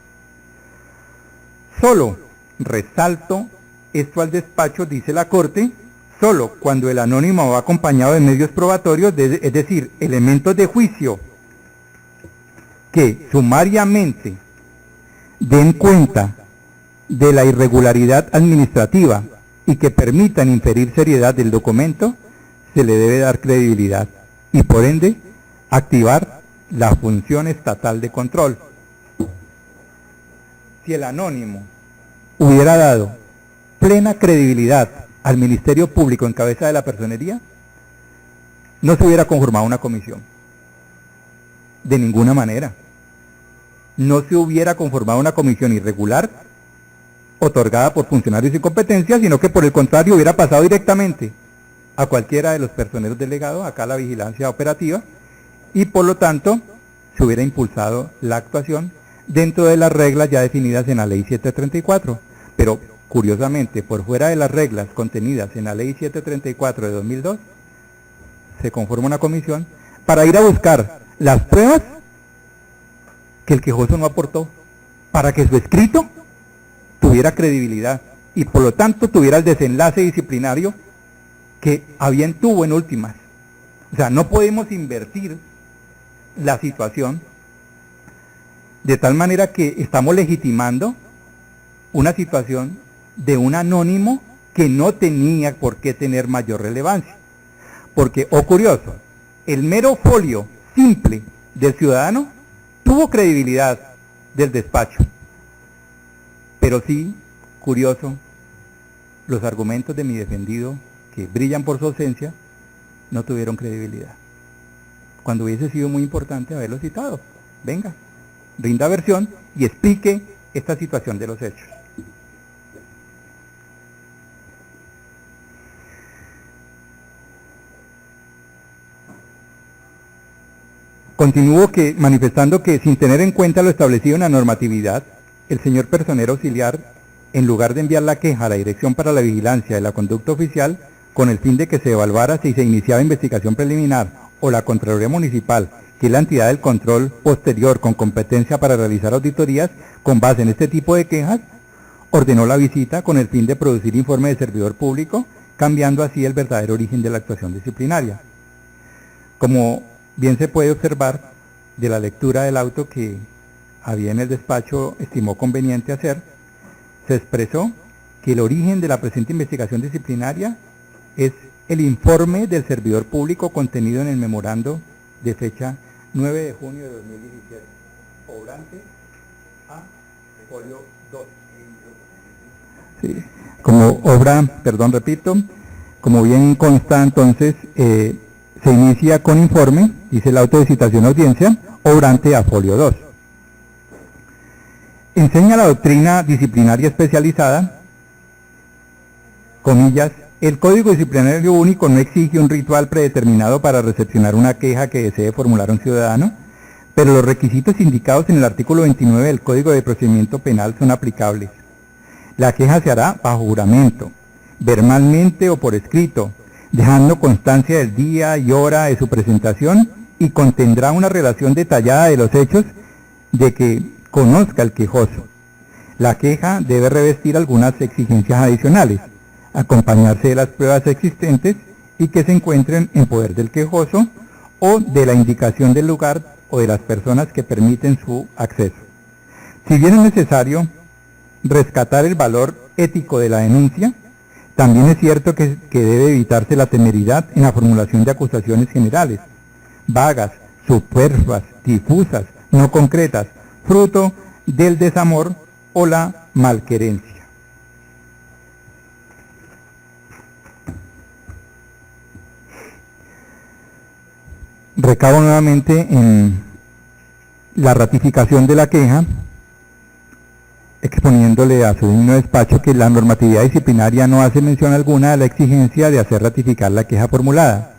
Solo, resalto esto al despacho, dice la Corte, solo cuando el anónimo va acompañado de medios probatorios, es decir, elementos de juicio que sumariamente den cuenta de la irregularidad administrativa y que permitan inferir seriedad del documento, se le debe dar credibilidad y por ende activar la función estatal de control. Si el anónimo hubiera dado plena credibilidad al Ministerio Público en cabeza de la Personería, no se hubiera conformado una comisión. De ninguna manera. No se hubiera conformado una comisión irregular otorgada por funcionarios sin competencia, sino que por el contrario hubiera pasado directamente a cualquiera de los personeros delegados, acá la vigilancia operativa, y por lo tanto se hubiera impulsado la actuación dentro de las reglas ya definidas en la Ley 734. Pero curiosamente, por fuera de las reglas contenidas en la Ley 734 de 2002, se conforma una comisión para ir a buscar las pruebas que el quejoso no aportó, para que su escrito tuviera credibilidad y por lo tanto tuviera el desenlace disciplinario que a bien tuvo en últimas. O sea, no podemos invertir la situación de tal manera que estamos legitimando una situación de un anónimo que no tenía por qué tener mayor relevancia. Porque, oh curioso, el mero folio simple del ciudadano tuvo credibilidad del despacho. Pero sí, curioso, los argumentos de mi defendido, que brillan por su ausencia, no tuvieron credibilidad. Cuando hubiese sido muy importante haberlo citado. Venga, rinda versión y explique esta situación de los hechos. Continúo manifestando que sin tener en cuenta lo establecido en la normatividad, el señor personero auxiliar, en lugar de enviar la queja a la Dirección para la Vigilancia de la Conducta Oficial, con el fin de que se evaluara si se iniciaba investigación preliminar o la Contraloría Municipal, que es la entidad del control posterior con competencia para realizar auditorías con base en este tipo de quejas, ordenó la visita con el fin de producir informe de servidor público, cambiando así el verdadero origen de la actuación disciplinaria. Como bien se puede observar de la lectura del auto que había en el despacho estimó conveniente hacer, se expresó que el origen de la presente investigación disciplinaria es el informe del servidor público contenido en el memorando de fecha 9 de junio de 2017, obrante a folio 2. Sí, como obra, como bien consta entonces, se inicia con informe, dice el auto de citación audiencia, obrante a folio 2. Enseña la doctrina disciplinaria especializada, comillas, el Código Disciplinario Único no exige un ritual predeterminado para recepcionar una queja que desee formular un ciudadano, pero los requisitos indicados en el artículo 29 del Código de Procedimiento Penal son aplicables. La queja se hará bajo juramento, verbalmente o por escrito, dejando constancia del día y hora de su presentación y contendrá una relación detallada de los hechos de que conozca el quejoso. La queja debe revestir algunas exigencias adicionales, acompañarse de las pruebas existentes y que se encuentren en poder del quejoso o de la indicación del lugar o de las personas que permiten su acceso. Si bien es necesario rescatar el valor ético de la denuncia, también es cierto que debe evitarse la temeridad en la formulación de acusaciones generales, vagas, superfluas, difusas, no concretas, fruto del desamor o la malquerencia. Recabo nuevamente en la ratificación de la queja, exponiéndole a su digno despacho que la normatividad disciplinaria no hace mención alguna de la exigencia de hacer ratificar la queja formulada.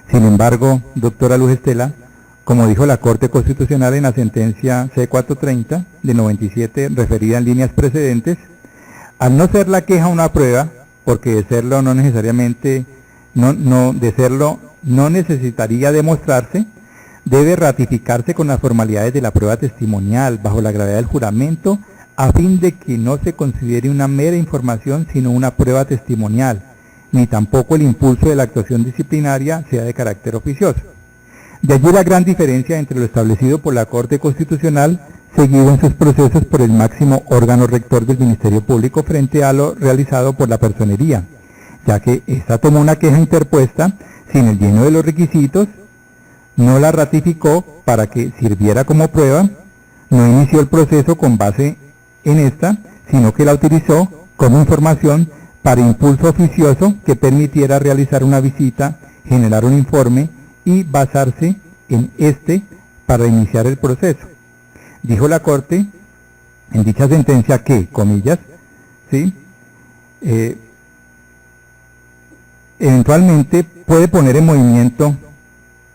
Sin embargo, doctora Luz Estela, como dijo la Corte Constitucional en la sentencia C430 de 97, referida en líneas precedentes, al no ser la queja una prueba, porque de serlo no necesariamente, de serlo no necesitaría demostrarse, debe ratificarse con las formalidades de la prueba testimonial, bajo la gravedad del juramento, a fin de que no se considere una mera información, sino una prueba testimonial, ni tampoco el impulso de la actuación disciplinaria sea de carácter oficioso. De allí la gran diferencia entre lo establecido por la Corte Constitucional, seguido en sus procesos por el máximo órgano rector del Ministerio Público, frente a lo realizado por la personería, ya que ésta tomó una queja interpuesta sin el lleno de los requisitos, no la ratificó para que sirviera como prueba, no inició el proceso con base en esta, sino que la utilizó como información para impulso oficioso que permitiera realizar una visita, generar un informe y basarse en este para iniciar el proceso. Dijo la Corte en dicha sentencia que, comillas, ¿sí?, eventualmente puede poner en movimiento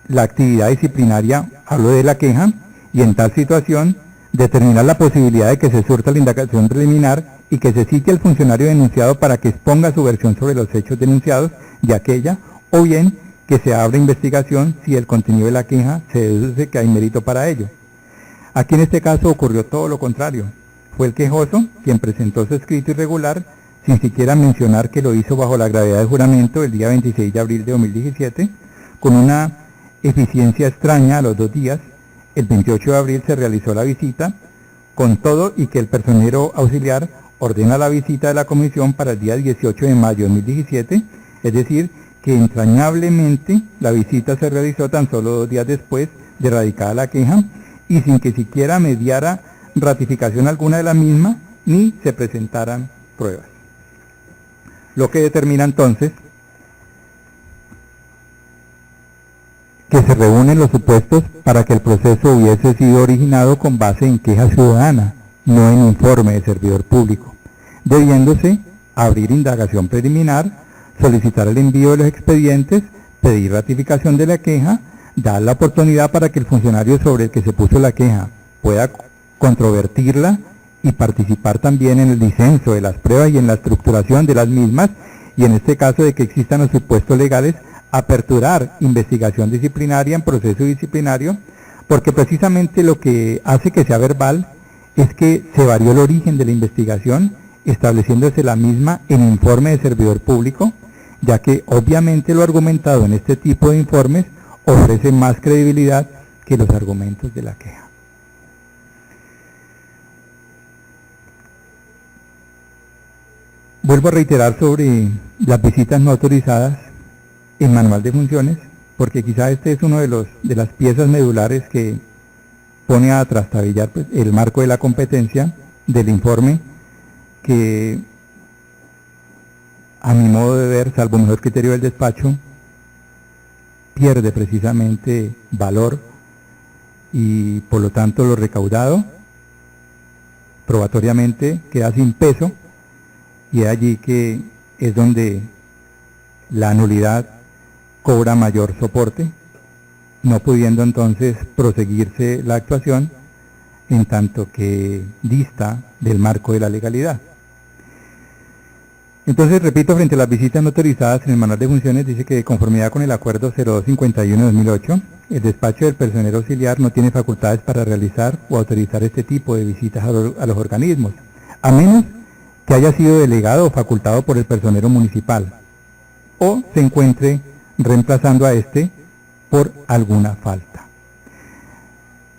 la actividad disciplinaria, hablo de la queja, y en tal situación determinar la posibilidad de que se surta la indagación preliminar y que se cite al funcionario denunciado para que exponga su versión sobre los hechos denunciados de aquella, o bien que se abra investigación si el contenido de la queja se deduce que hay mérito para ello. Aquí en este caso ocurrió todo lo contrario. Fue el quejoso quien presentó su escrito irregular sin siquiera mencionar que lo hizo bajo la gravedad del juramento el día 26 de abril de 2017, con una eficiencia extraña a los 2 días. El 28 de abril se realizó la visita, con todo y que el personero auxiliar ordena la visita de la comisión para el día 18 de mayo de 2017, es decir, que entrañablemente la visita se realizó tan solo 2 días después de radicada la queja y sin que siquiera mediara ratificación alguna de la misma ni se presentaran pruebas. Lo que determina entonces que se reúnen los supuestos para que el proceso hubiese sido originado con base en queja ciudadana, no en informe de servidor público, debiéndose abrir indagación preliminar, solicitar el envío de los expedientes, pedir ratificación de la queja, dar la oportunidad para que el funcionario sobre el que se puso la queja pueda controvertirla y participar también en el disenso de las pruebas y en la estructuración de las mismas, y en este caso de que existan los supuestos legales, aperturar investigación disciplinaria en proceso disciplinario, porque precisamente lo que hace que sea verbal es que se varió el origen de la investigación, estableciéndose la misma en informe de servidor público, ya que obviamente lo argumentado en este tipo de informes ofrece más credibilidad que los argumentos de la queja. Vuelvo a reiterar sobre las visitas no autorizadas en manual de funciones, porque quizá este es uno de las piezas medulares que pone a trastabillar pues, el marco de la competencia del informe, que a mi modo de ver, salvo mejor criterio del despacho, pierde precisamente valor y por lo tanto lo recaudado probatoriamente queda sin peso, y es allí que es donde la nulidad cobra mayor soporte, no pudiendo entonces proseguirse la actuación en tanto que dista del marco de la legalidad. Entonces, repito, frente a las visitas no autorizadas en el manual de funciones, dice que de conformidad con el acuerdo 0251-2008, el despacho del personero auxiliar no tiene facultades para realizar o autorizar este tipo de visitas a los organismos, a menos que haya sido delegado o facultado por el personero municipal, o se encuentre reemplazando a este por alguna falta.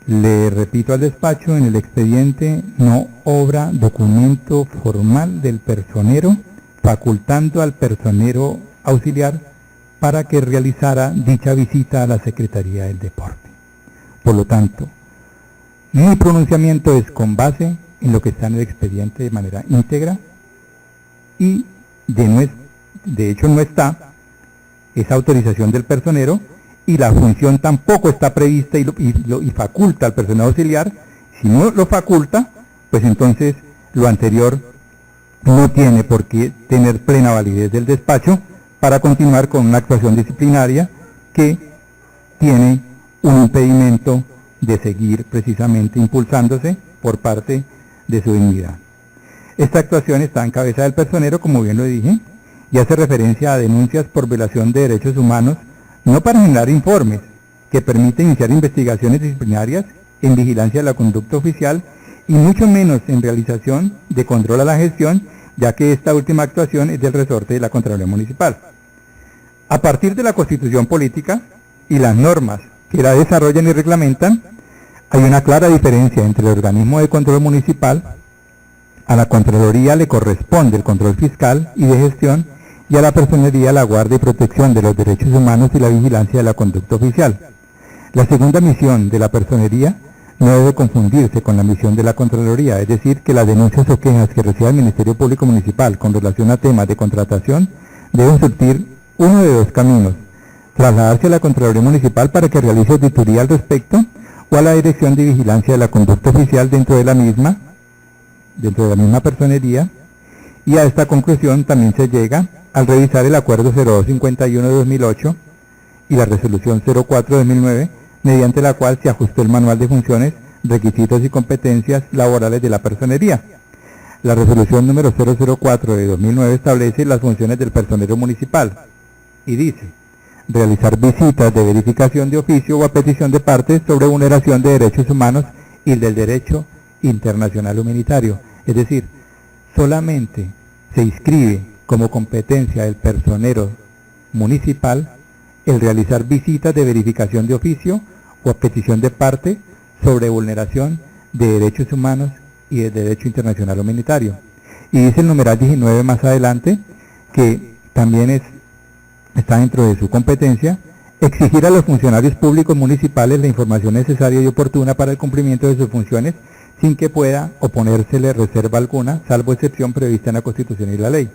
Le repito al despacho, en el expediente no obra documento formal del personero facultando al personero auxiliar para que realizara dicha visita a la Secretaría del Deporte. Por lo tanto, mi pronunciamiento es con base en lo que está en el expediente de manera íntegra, y de hecho no está esa autorización del personero, y la función tampoco está prevista y faculta al personero auxiliar. Si no lo faculta, pues entonces lo anterior no tiene por qué tener plena validez del despacho para continuar con una actuación disciplinaria que tiene un impedimento de seguir precisamente impulsándose por parte de su dignidad. Esta actuación está en cabeza del personero, como bien lo dije, y hace referencia a denuncias por violación de derechos humanos, no para generar informes que permiten iniciar investigaciones disciplinarias en vigilancia de la conducta oficial y mucho menos en realización de control a la gestión, ya que esta última actuación es del resorte de la Contraloría Municipal. A partir de la Constitución Política y las normas que la desarrollan y reglamentan, hay una clara diferencia entre el organismo de control municipal. A la Contraloría le corresponde el control fiscal y de gestión, y a la Personería la guarda y protección de los derechos humanos y la vigilancia de la conducta oficial. La segunda misión de la Personería no debe confundirse con la misión de la Contraloría, es decir, que las denuncias o quejas que reciba el Ministerio Público Municipal con relación a temas de contratación deben surtir uno de dos caminos: trasladarse a la Contraloría Municipal para que realice auditoría al respecto, o a la Dirección de Vigilancia de la Conducta Oficial dentro de la misma Personería, y a esta conclusión también se llega al revisar el Acuerdo 0251 de 2008 y la Resolución 04 de 2009, mediante la cual se ajustó el Manual de Funciones, Requisitos y Competencias Laborales de la Personería. La Resolución número 004 de 2009 establece las funciones del personero municipal y dice: realizar visitas de verificación de oficio o a petición de partes sobre vulneración de derechos humanos y del derecho internacional humanitario. Es decir, solamente se inscribe como competencia del personero municipal el realizar visitas de verificación de oficio o a petición de parte sobre vulneración de derechos humanos y del derecho internacional humanitario. Y dice el numeral 19 más adelante, que también está dentro de su competencia, exigir a los funcionarios públicos municipales la información necesaria y oportuna para el cumplimiento de sus funciones, sin que pueda oponérsele reserva alguna, salvo excepción prevista en la Constitución y la ley.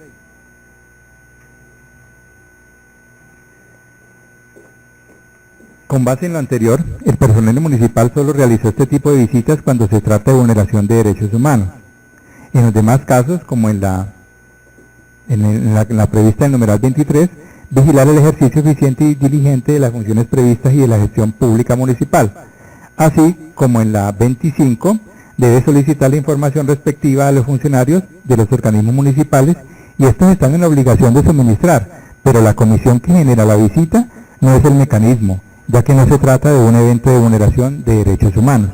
Con base en lo anterior, el personero municipal solo realizó este tipo de visitas cuando se trata de vulneración de derechos humanos. En los demás casos, como en la prevista en el numeral 23, vigilar el ejercicio eficiente y diligente de las funciones previstas y de la gestión pública municipal. Así como en la 25, debe solicitar la información respectiva a los funcionarios de los organismos municipales, y estos están en la obligación de suministrar, pero la comisión que genera la visita no es el mecanismo, ya que no se trata de un evento de vulneración de derechos humanos.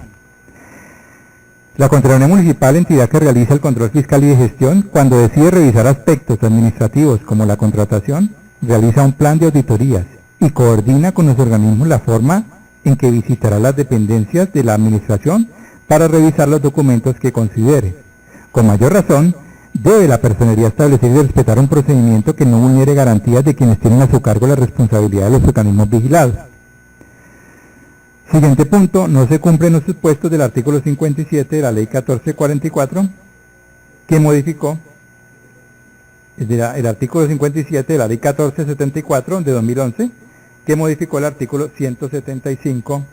La Contraloría Municipal, entidad que realiza el control fiscal y de gestión, cuando decide revisar aspectos administrativos como la contratación, realiza un plan de auditorías y coordina con los organismos la forma en que visitará las dependencias de la administración para revisar los documentos que considere. Con mayor razón, debe la Personería establecer y respetar un procedimiento que no vulnere garantías de quienes tienen a su cargo la responsabilidad de los organismos vigilados. Siguiente punto: no se cumplen los supuestos del artículo 57 de la Ley 1444, que modificó el artículo 57 de la Ley 1474 de 2011, que modificó el artículo 175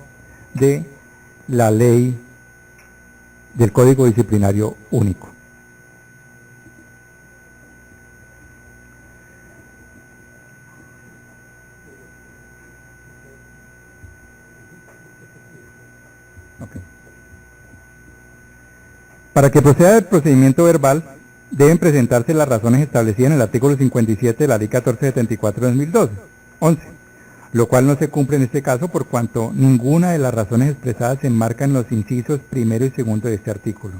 de la Ley del Código Disciplinario Único. Para que proceda el procedimiento verbal, deben presentarse las razones establecidas en el artículo 57 de la Ley 1474 de 2011, lo cual no se cumple en este caso por cuanto ninguna de las razones expresadas se enmarca en los incisos primero y segundo de este artículo.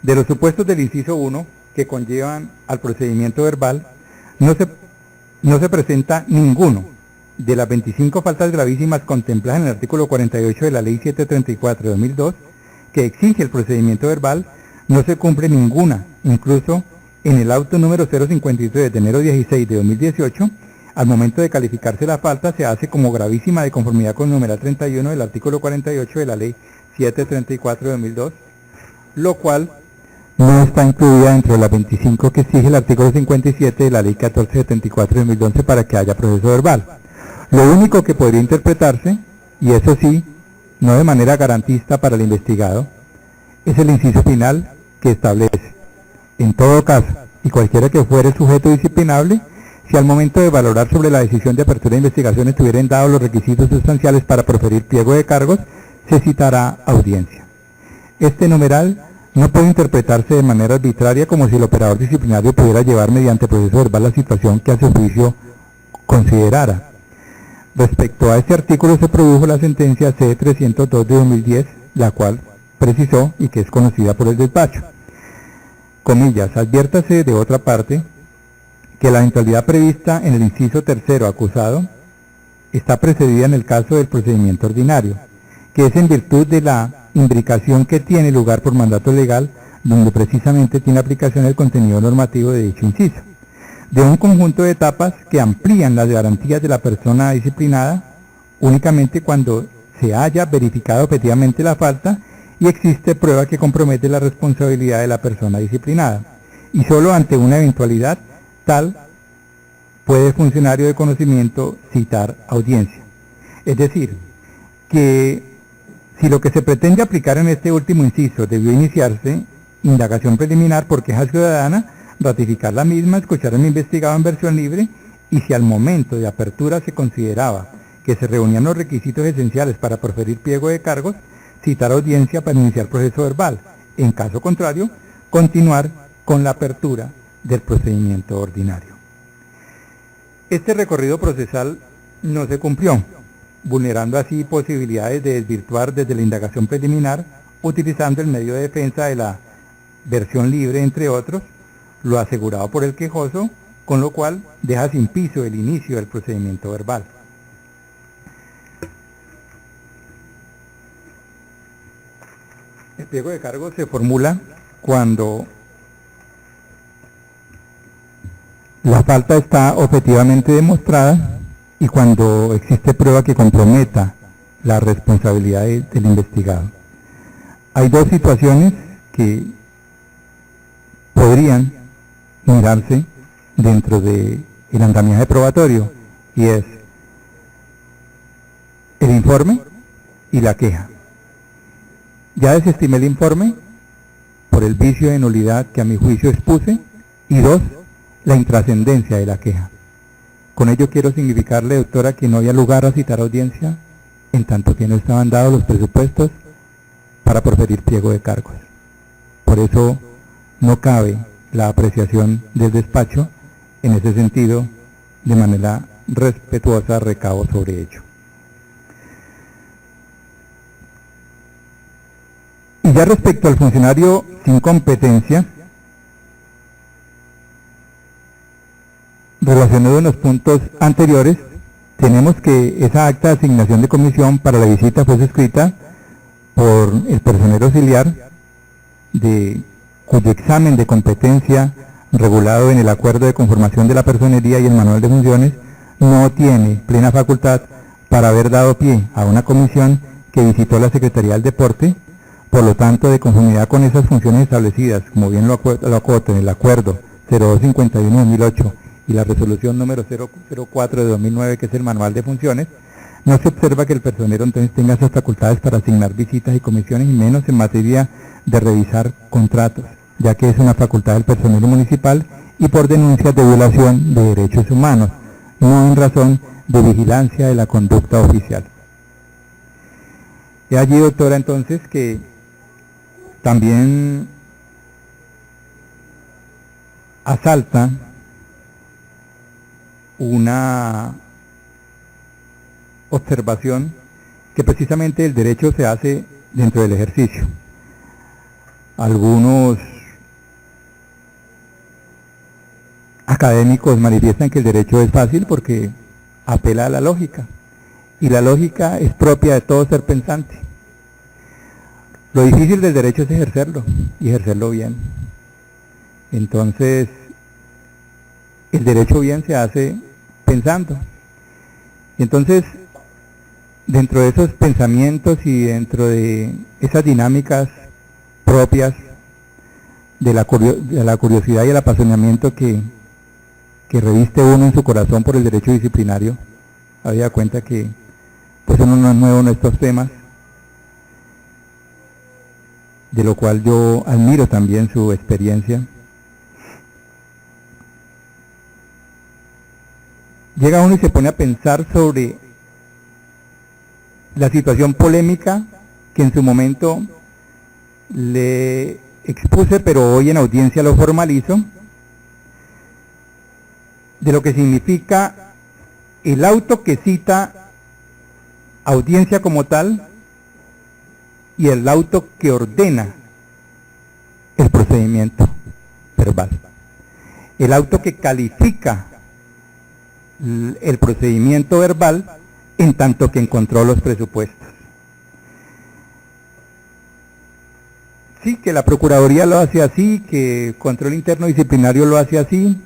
De los supuestos del inciso 1 que conllevan al procedimiento verbal, no se presenta ninguno de las 25 faltas gravísimas contempladas en el artículo 48 de la Ley 734 de 2002, que exige el procedimiento verbal. No se cumple ninguna, incluso en el auto número 053 de enero 16 de 2018, al momento de calificarse la falta se hace como gravísima de conformidad con el numeral 31 del artículo 48 de la Ley 734 de 2002, lo cual no está incluida dentro de las 25 que exige el artículo 57 de la Ley 1474 de 2011 para que haya proceso verbal. Lo único que podría interpretarse, y eso sí, no de manera garantista para el investigado, es el inciso final que establece: en todo caso, y cualquiera que fuere sujeto disciplinable, Si al momento de valorar sobre la decisión de apertura de investigación estuvieran dados los requisitos sustanciales para proferir pliego de cargos, se citará audiencia. Este numeral no puede interpretarse de manera arbitraria como si el operador disciplinario pudiera llevar mediante proceso verbal la situación que a su juicio considerara. Respecto a este artículo se produjo la sentencia C-302 de 2010, la cual precisó y que es conocida por el despacho. Comillas, adviértase de otra parte que la eventualidad prevista en el inciso tercero acusado está precedida en el caso del procedimiento ordinario, que es en virtud de la imbricación que tiene lugar por mandato legal, donde precisamente tiene aplicación el contenido normativo de dicho inciso, de un conjunto de etapas que amplían las garantías de la persona disciplinada únicamente cuando se haya verificado objetivamente la falta y existe prueba que compromete la responsabilidad de la persona disciplinada, y solo ante una eventualidad tal puede el funcionario de conocimiento citar audiencia. Es decir, que si lo que se pretende aplicar en este último inciso debió iniciarse indagación preliminar por queja ciudadana, ratificar la misma, escuchar al investigado en versión libre, y si al momento de apertura se consideraba que se reunían los requisitos esenciales para proferir pliego de cargos, citar audiencia para iniciar proceso verbal. En caso contrario, continuar con la apertura del procedimiento ordinario. Este recorrido procesal no se cumplió, vulnerando así posibilidades de desvirtuar desde la indagación preliminar, utilizando el medio de defensa de la versión libre, entre otros, lo asegurado por el quejoso, con lo cual deja sin piso el inicio del procedimiento verbal. El pliego de cargos se formula cuando la falta está objetivamente demostrada y cuando existe prueba que comprometa la responsabilidad del investigado. Hay dos situaciones que podrían mirarse dentro del andamiaje probatorio, y es el informe y la queja. Ya desestimé el informe por el vicio de nulidad que a mi juicio expuse, y dos, la intrascendencia de la queja. Con ello quiero significarle, doctora, que no había lugar a citar audiencia en tanto que no estaban dados los presupuestos para proferir pliego de cargos. Por eso no cabe la apreciación del despacho en ese sentido, de manera respetuosa recabo sobre ello. Y ya respecto al funcionario sin competencia, relacionado en los puntos anteriores, tenemos que esa acta de asignación de comisión para la visita fue suscrita por el personero auxiliar, cuyo examen de competencia regulado en el acuerdo de conformación de la personería y el manual de funciones no tiene plena facultad para haber dado pie a una comisión que visitó la Secretaría del Deporte. Por lo tanto, de conformidad con esas funciones establecidas, como bien lo acoto en el acuerdo 0251-2008 y la resolución número 004 de 2009, que es el manual de funciones, no se observa que el personero entonces tenga esas facultades para asignar visitas y comisiones, y menos en materia de revisar contratos, ya que es una facultad del personero municipal y por denuncias de violación de derechos humanos, no en razón de vigilancia de la conducta oficial. Y allí, doctora, entonces, que también asalta una observación que precisamente el derecho se hace dentro del ejercicio. Algunos académicos manifiestan que el derecho es fácil porque apela a la lógica, y la lógica es propia de todo ser pensante. Lo difícil del derecho es ejercerlo, y ejercerlo bien. Entonces, el derecho bien se hace pensando. Y entonces, dentro de esos pensamientos y dentro de esas dinámicas propias de la curiosidad y el apasionamiento que reviste uno en su corazón por el derecho disciplinario, había cuenta que pues uno no es nuevo en estos temas, de lo cual yo admiro también su experiencia. llega uno y se pone a pensar sobre la situación polémica que en su momento le expuse, pero hoy en audiencia lo formalizo, de lo que significa el auto que cita audiencia como tal y el auto que ordena el procedimiento verbal. El auto que califica el procedimiento verbal en tanto que encontró los presupuestos. Sí, que la Procuraduría lo hace así, que Control Interno Disciplinario lo hace así,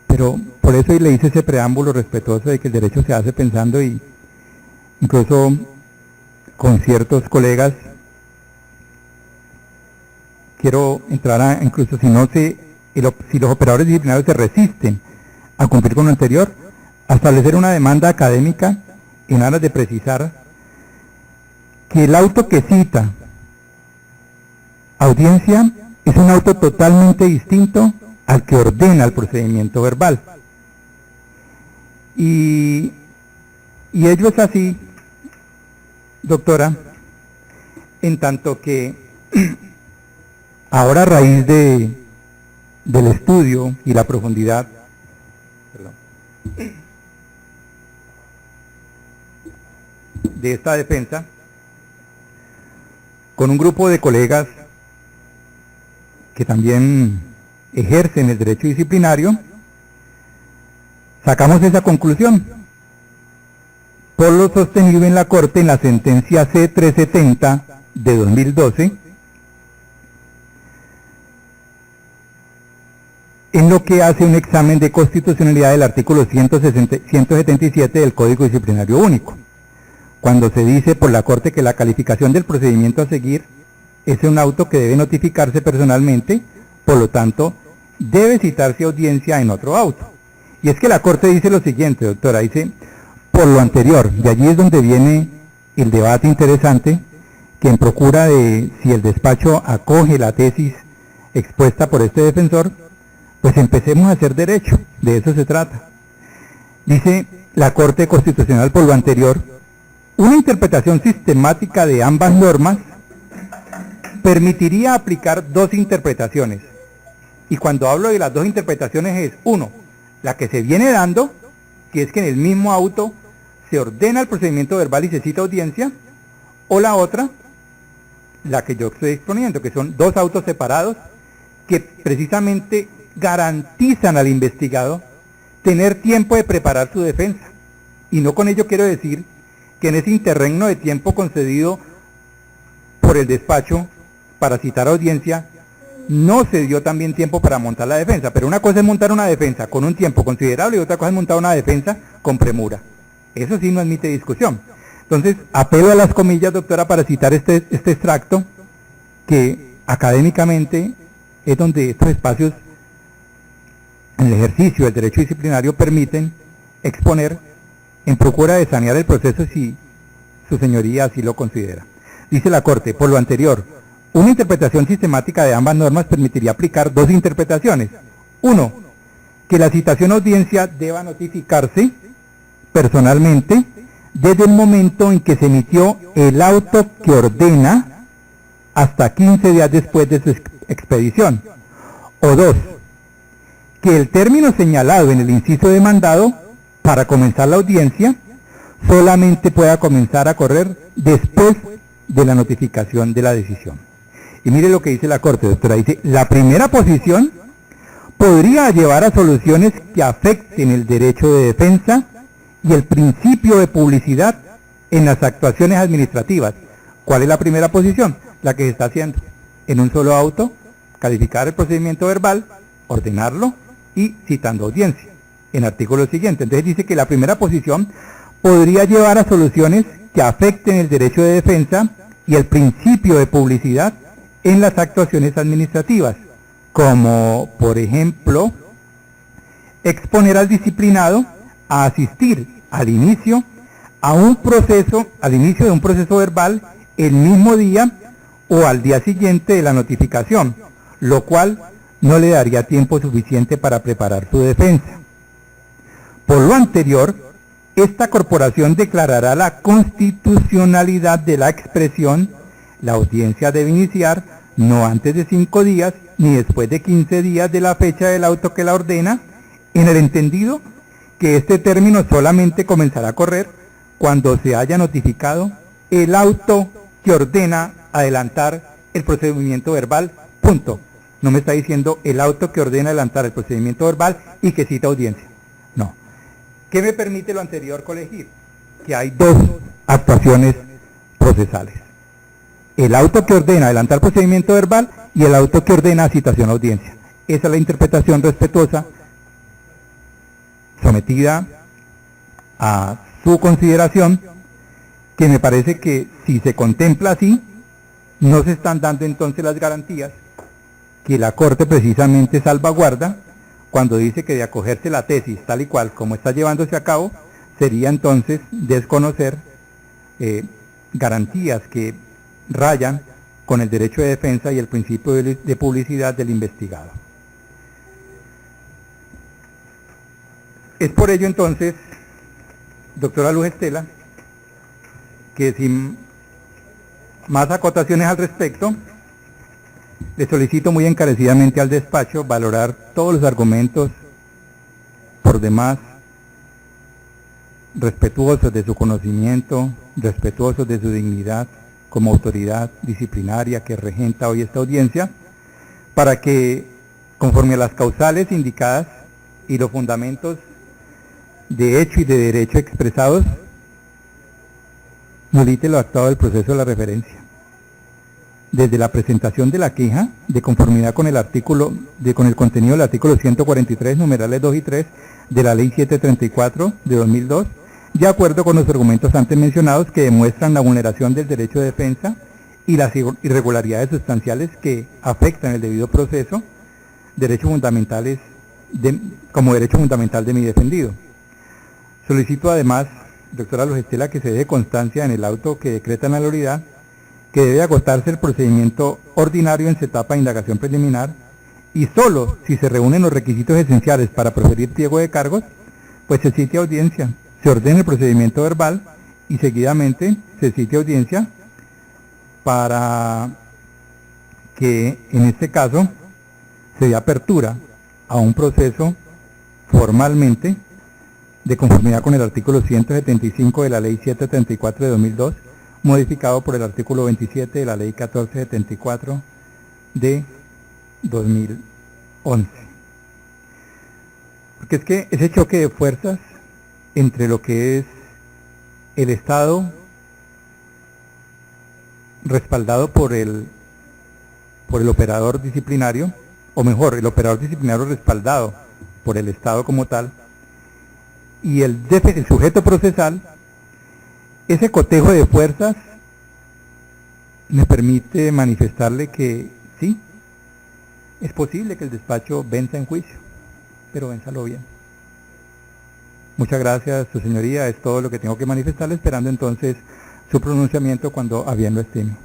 pero por eso le hice ese preámbulo respetuoso de que el derecho se hace pensando, y incluso con ciertos colegas quiero entrar a, incluso si los operadores disciplinarios se resisten a cumplir con lo anterior, a establecer una demanda académica en aras de precisar que el auto que cita audiencia es un auto totalmente distinto al que ordena el procedimiento verbal. Y ello es así, doctora, en tanto que ahora, a raíz del estudio y la profundidad, de esta defensa, con un grupo de colegas que también ejercen el derecho disciplinario, sacamos esa conclusión por lo sostenido en la Corte en la sentencia C-370 de 2012, en lo que hace un examen de constitucionalidad del artículo 177 del Código Disciplinario Único, cuando se dice por la Corte que la calificación del procedimiento a seguir es un auto que debe notificarse personalmente, por lo tanto, debe citarse audiencia en otro auto. Y es que la Corte dice lo siguiente, doctora, dice, por lo anterior, de allí es donde viene el debate interesante, que en procura de si el despacho acoge la tesis expuesta por este defensor, pues empecemos a hacer derecho, de eso se trata. Dice la Corte Constitucional, por lo anterior, una interpretación sistemática de ambas normas permitiría aplicar dos interpretaciones. Y cuando hablo de las dos interpretaciones es, uno, la que se viene dando, que es que en el mismo auto se ordena el procedimiento verbal y se cita audiencia, o la otra, la que yo estoy exponiendo, que son dos autos separados que precisamente garantizan al investigado tener tiempo de preparar su defensa. Y no con ello quiero decir que en ese interregno de tiempo concedido por el despacho para citar audiencia, no se dio también tiempo para montar la defensa, pero una cosa es montar una defensa con un tiempo considerable y otra cosa es montar una defensa con premura. Eso sí no admite discusión. Entonces, apelo a las comillas, doctora, para citar este extracto, que académicamente es donde estos espacios en el ejercicio del derecho disciplinario permiten exponer en procura de sanear el proceso si su señoría así lo considera. Dice la Corte, por lo anterior, una interpretación sistemática de ambas normas permitiría aplicar dos interpretaciones. Uno, que la citación a audiencia deba notificarse personalmente desde el momento en que se emitió el auto que ordena hasta 15 días después de su expedición. O dos, que el término señalado en el inciso demandado para comenzar la audiencia solamente pueda comenzar a correr después de la notificación de la decisión. Y mire lo que dice la Corte, doctora, dice, la primera posición podría llevar a soluciones que afecten el derecho de defensa y el principio de publicidad en las actuaciones administrativas. ¿Cuál es la primera posición? La que se está haciendo. En un solo auto, calificar el procedimiento verbal, ordenarlo y citando audiencia, en artículo siguiente. Entonces dice que la primera posición podría llevar a soluciones que afecten el derecho de defensa y el principio de publicidad en las actuaciones administrativas, como por ejemplo exponer al disciplinado a asistir al inicio de un proceso verbal el mismo día o al día siguiente de la notificación, lo cual no le daría tiempo suficiente para preparar su defensa. Por lo anterior, esta corporación declarará la constitucionalidad de la expresión. La audiencia debe iniciar no antes de 5 días ni después de 15 días de la fecha del auto que la ordena, en el entendido que este término solamente comenzará a correr cuando se haya notificado el auto que ordena adelantar el procedimiento verbal, punto. No me está diciendo el auto que ordena adelantar el procedimiento verbal y que cita audiencia. No. ¿Qué me permite lo anterior colegir? Que hay dos actuaciones procesales. El auto que ordena adelantar procedimiento verbal y el auto que ordena citación a audiencia. Esa es la interpretación respetuosa sometida a su consideración, que me parece que si se contempla así, no se están dando entonces las garantías que la Corte precisamente salvaguarda cuando dice que de acogerse la tesis tal y cual como está llevándose a cabo, sería entonces desconocer garantías que rayan con el derecho de defensa y el principio de publicidad del investigado. Es por ello entonces, doctora Luz Estela, que sin más acotaciones al respecto, le solicito muy encarecidamente al despacho valorar todos los argumentos por demás respetuosos de su conocimiento, respetuosos de su dignidad como autoridad disciplinaria que regenta hoy esta audiencia, para que, conforme a las causales indicadas y los fundamentos de hecho y de derecho expresados, nulite lo actuado del proceso de la referencia. Desde la presentación de la queja, de conformidad con el con el contenido del artículo 143, numerales 2 y 3 de la Ley 734 de 2002, de acuerdo con los argumentos antes mencionados que demuestran la vulneración del derecho de defensa y las irregularidades sustanciales que afectan el debido proceso, derechos fundamentales como derecho fundamental de mi defendido. Solicito además, doctora Luz Estela, que se dé constancia en el auto que decreta la nulidad que debe agotarse el procedimiento ordinario en su etapa de indagación preliminar y solo si se reúnen los requisitos esenciales para proferir pliego de cargos, pues se cite audiencia, se ordene el procedimiento verbal y seguidamente se cite audiencia para que en este caso se dé apertura a un proceso formalmente de conformidad con el artículo 175 de la Ley 734 de 2002, modificado por el artículo 27 de la Ley 1474 de 2011. Porque es que ese choque de fuerzas entre lo que es el Estado respaldado por el operador disciplinario, o mejor, el operador disciplinario respaldado por el Estado como tal, y el sujeto procesal, ese cotejo de fuerzas me permite manifestarle que sí, es posible que el despacho venza en juicio, pero vénzalo bien. Muchas gracias, su señoría, es todo lo que tengo que manifestarle, esperando entonces su pronunciamiento cuando a bien lo estime.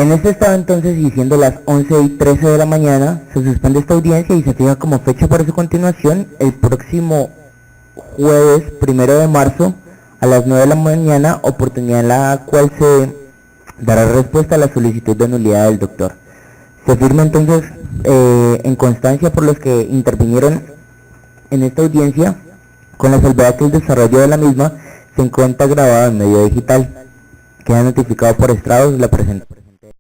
En este estado entonces, y siendo las 11:13 de la mañana, se suspende esta audiencia y se fija como fecha para su continuación el próximo jueves 1 de marzo a las 9 de la mañana, oportunidad en la cual se dará respuesta a la solicitud de nulidad del doctor. Se firma entonces en constancia por los que intervinieron en esta audiencia, con la salvedad que el desarrollo de la misma se encuentra grabado en medio digital. Queda notificado por estrados la presente.